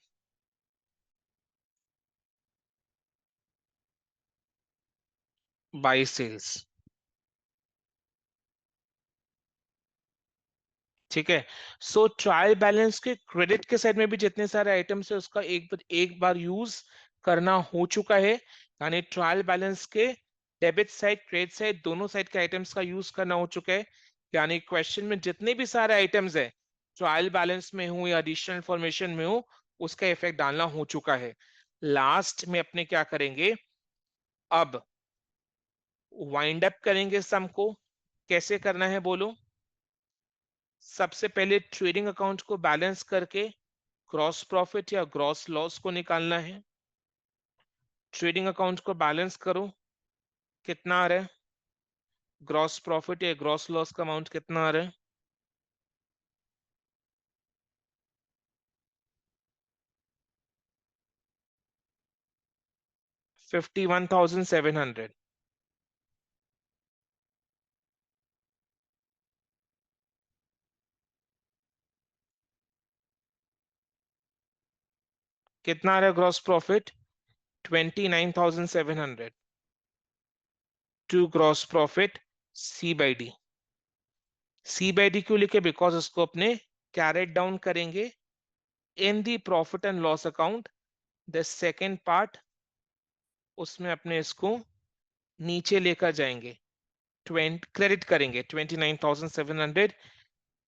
S1: by sales. ठीक है। सो ट्रायल बैलेंस के क्रेडिट के साइड में भी जितने सारे आइटम्स है उसका एक बार यूज करना हो चुका है। यानी ट्रायल बैलेंस के डेबिट साइड क्रेडिट साइड दोनों साइड के आइटम्स का यूज करना हो चुका है। यानी क्वेश्चन में जितने भी सारे आइटम्स है, ट्रायल बैलेंस में हो या एडिशनल इंफॉर्मेशन में हो, उसका इफेक्ट डालना हो चुका है। लास्ट में अपने क्या करेंगे? अब वाइंड अप करेंगे सम को। कैसे करना है बोलो? सबसे पहले ट्रेडिंग अकाउंट को बैलेंस करके ग्रॉस प्रॉफिट या ग्रॉस लॉस को निकालना है। ट्रेडिंग अकाउंट को बैलेंस करो, कितना आ रहा है? ग्रॉस प्रॉफिट या ग्रॉस लॉस का अमाउंट कितना आ रहा है? 51,700। कितना आ रहा है gross profit? 29,700 to gross profit C by D. C by D क्यों लिखे? बिकॉज उसको अपने कैरेट डाउन करेंगे in the profit and loss account, the second part, उसमें अपने इसको नीचे लेकर जाएंगे। 20 क्रेडिट करेंगे 29,700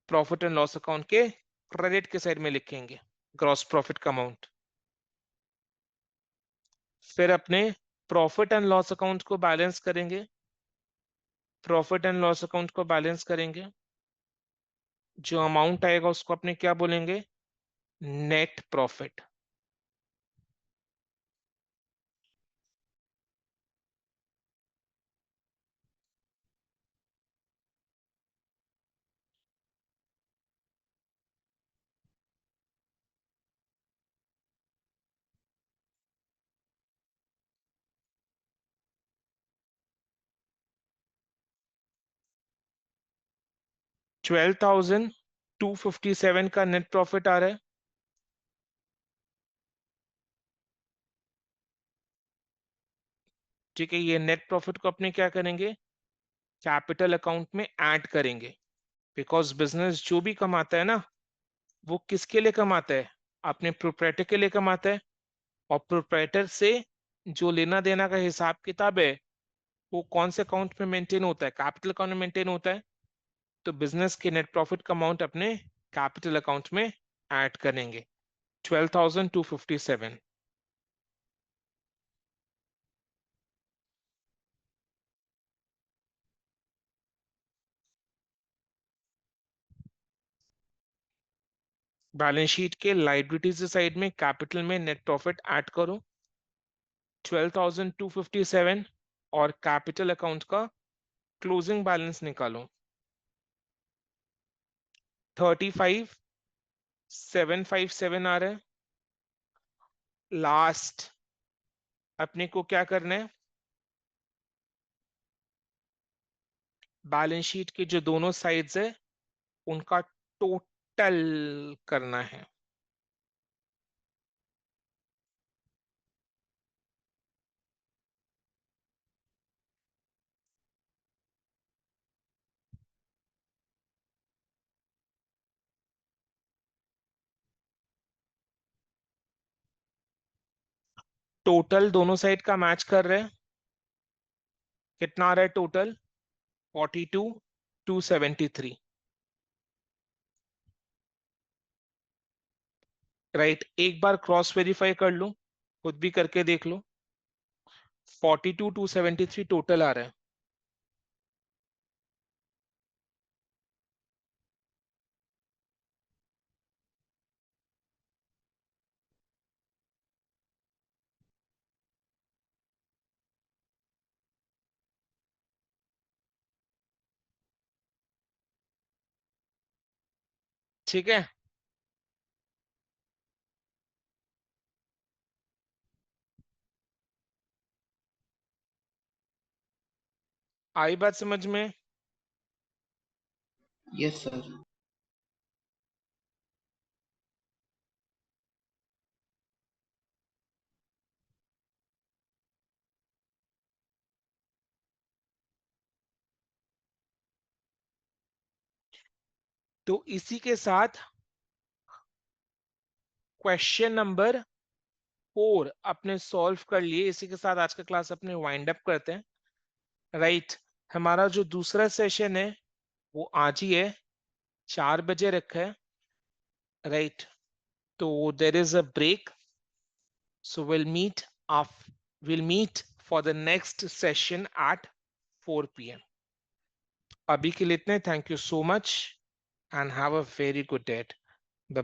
S1: प्रॉफिट एंड लॉस अकाउंट के क्रेडिट के साइड में लिखेंगे ग्रॉस प्रॉफिट का अमाउंट। फिर अपने प्रॉफिट एंड लॉस अकाउंट को बैलेंस करेंगे। प्रॉफिट एंड लॉस अकाउंट को बैलेंस करेंगे, जो अमाउंट आएगा उसको अपने क्या बोलेंगे? Net profit. 12,257 का नेट प्रॉफिट आ रहा है। ठीक है, ये नेट प्रॉफिट को अपने क्या करेंगे? कैपिटल अकाउंट में ऐड करेंगे। बिकॉज बिजनेस जो भी कमाता है ना, वो किसके लिए कमाता है? अपने प्रोप्राइटर के लिए कमाता है। और प्रोप्राइटर से जो लेना देना का हिसाब किताब है, वो कौन से अकाउंट में मेंटेन होता है? कैपिटल अकाउंट में मेंटेन होता है। तो बिजनेस के नेट प्रॉफिट का अमाउंट अपने कैपिटल अकाउंट में ऐड करेंगे, 12,257। बैलेंस शीट के लाइबिलिटीज साइड में कैपिटल में नेट प्रॉफिट ऐड करो 12,257 और कैपिटल अकाउंट का क्लोजिंग बैलेंस निकालो 35,757 आ रहा है। लास्ट अपने को क्या करना है, बैलेंस शीट के जो दोनों साइड्स है उनका टोटल करना है। टोटल दोनों साइड का मैच कर रहे हैं, कितना आ रहा है टोटल 42,273। राइट, एक बार क्रॉस वेरीफाई कर लो, खुद भी करके देख लो। 42,273 टोटल आ रहा है। ठीक है, आई बात समझ में?
S3: Yes sir.
S1: तो इसी के साथ क्वेश्चन नंबर 4 अपने सॉल्व कर लिए। इसी के साथ आज का क्लास अपने वाइंड अप करते हैं। राइट, हमारा जो दूसरा सेशन है वो आज ही है, 4 बजे रखा है। राइट, तो there is a break, so we'll meet for the next session at 4 p.m. अभी के लिए इतने, thank you so much and have a very good day.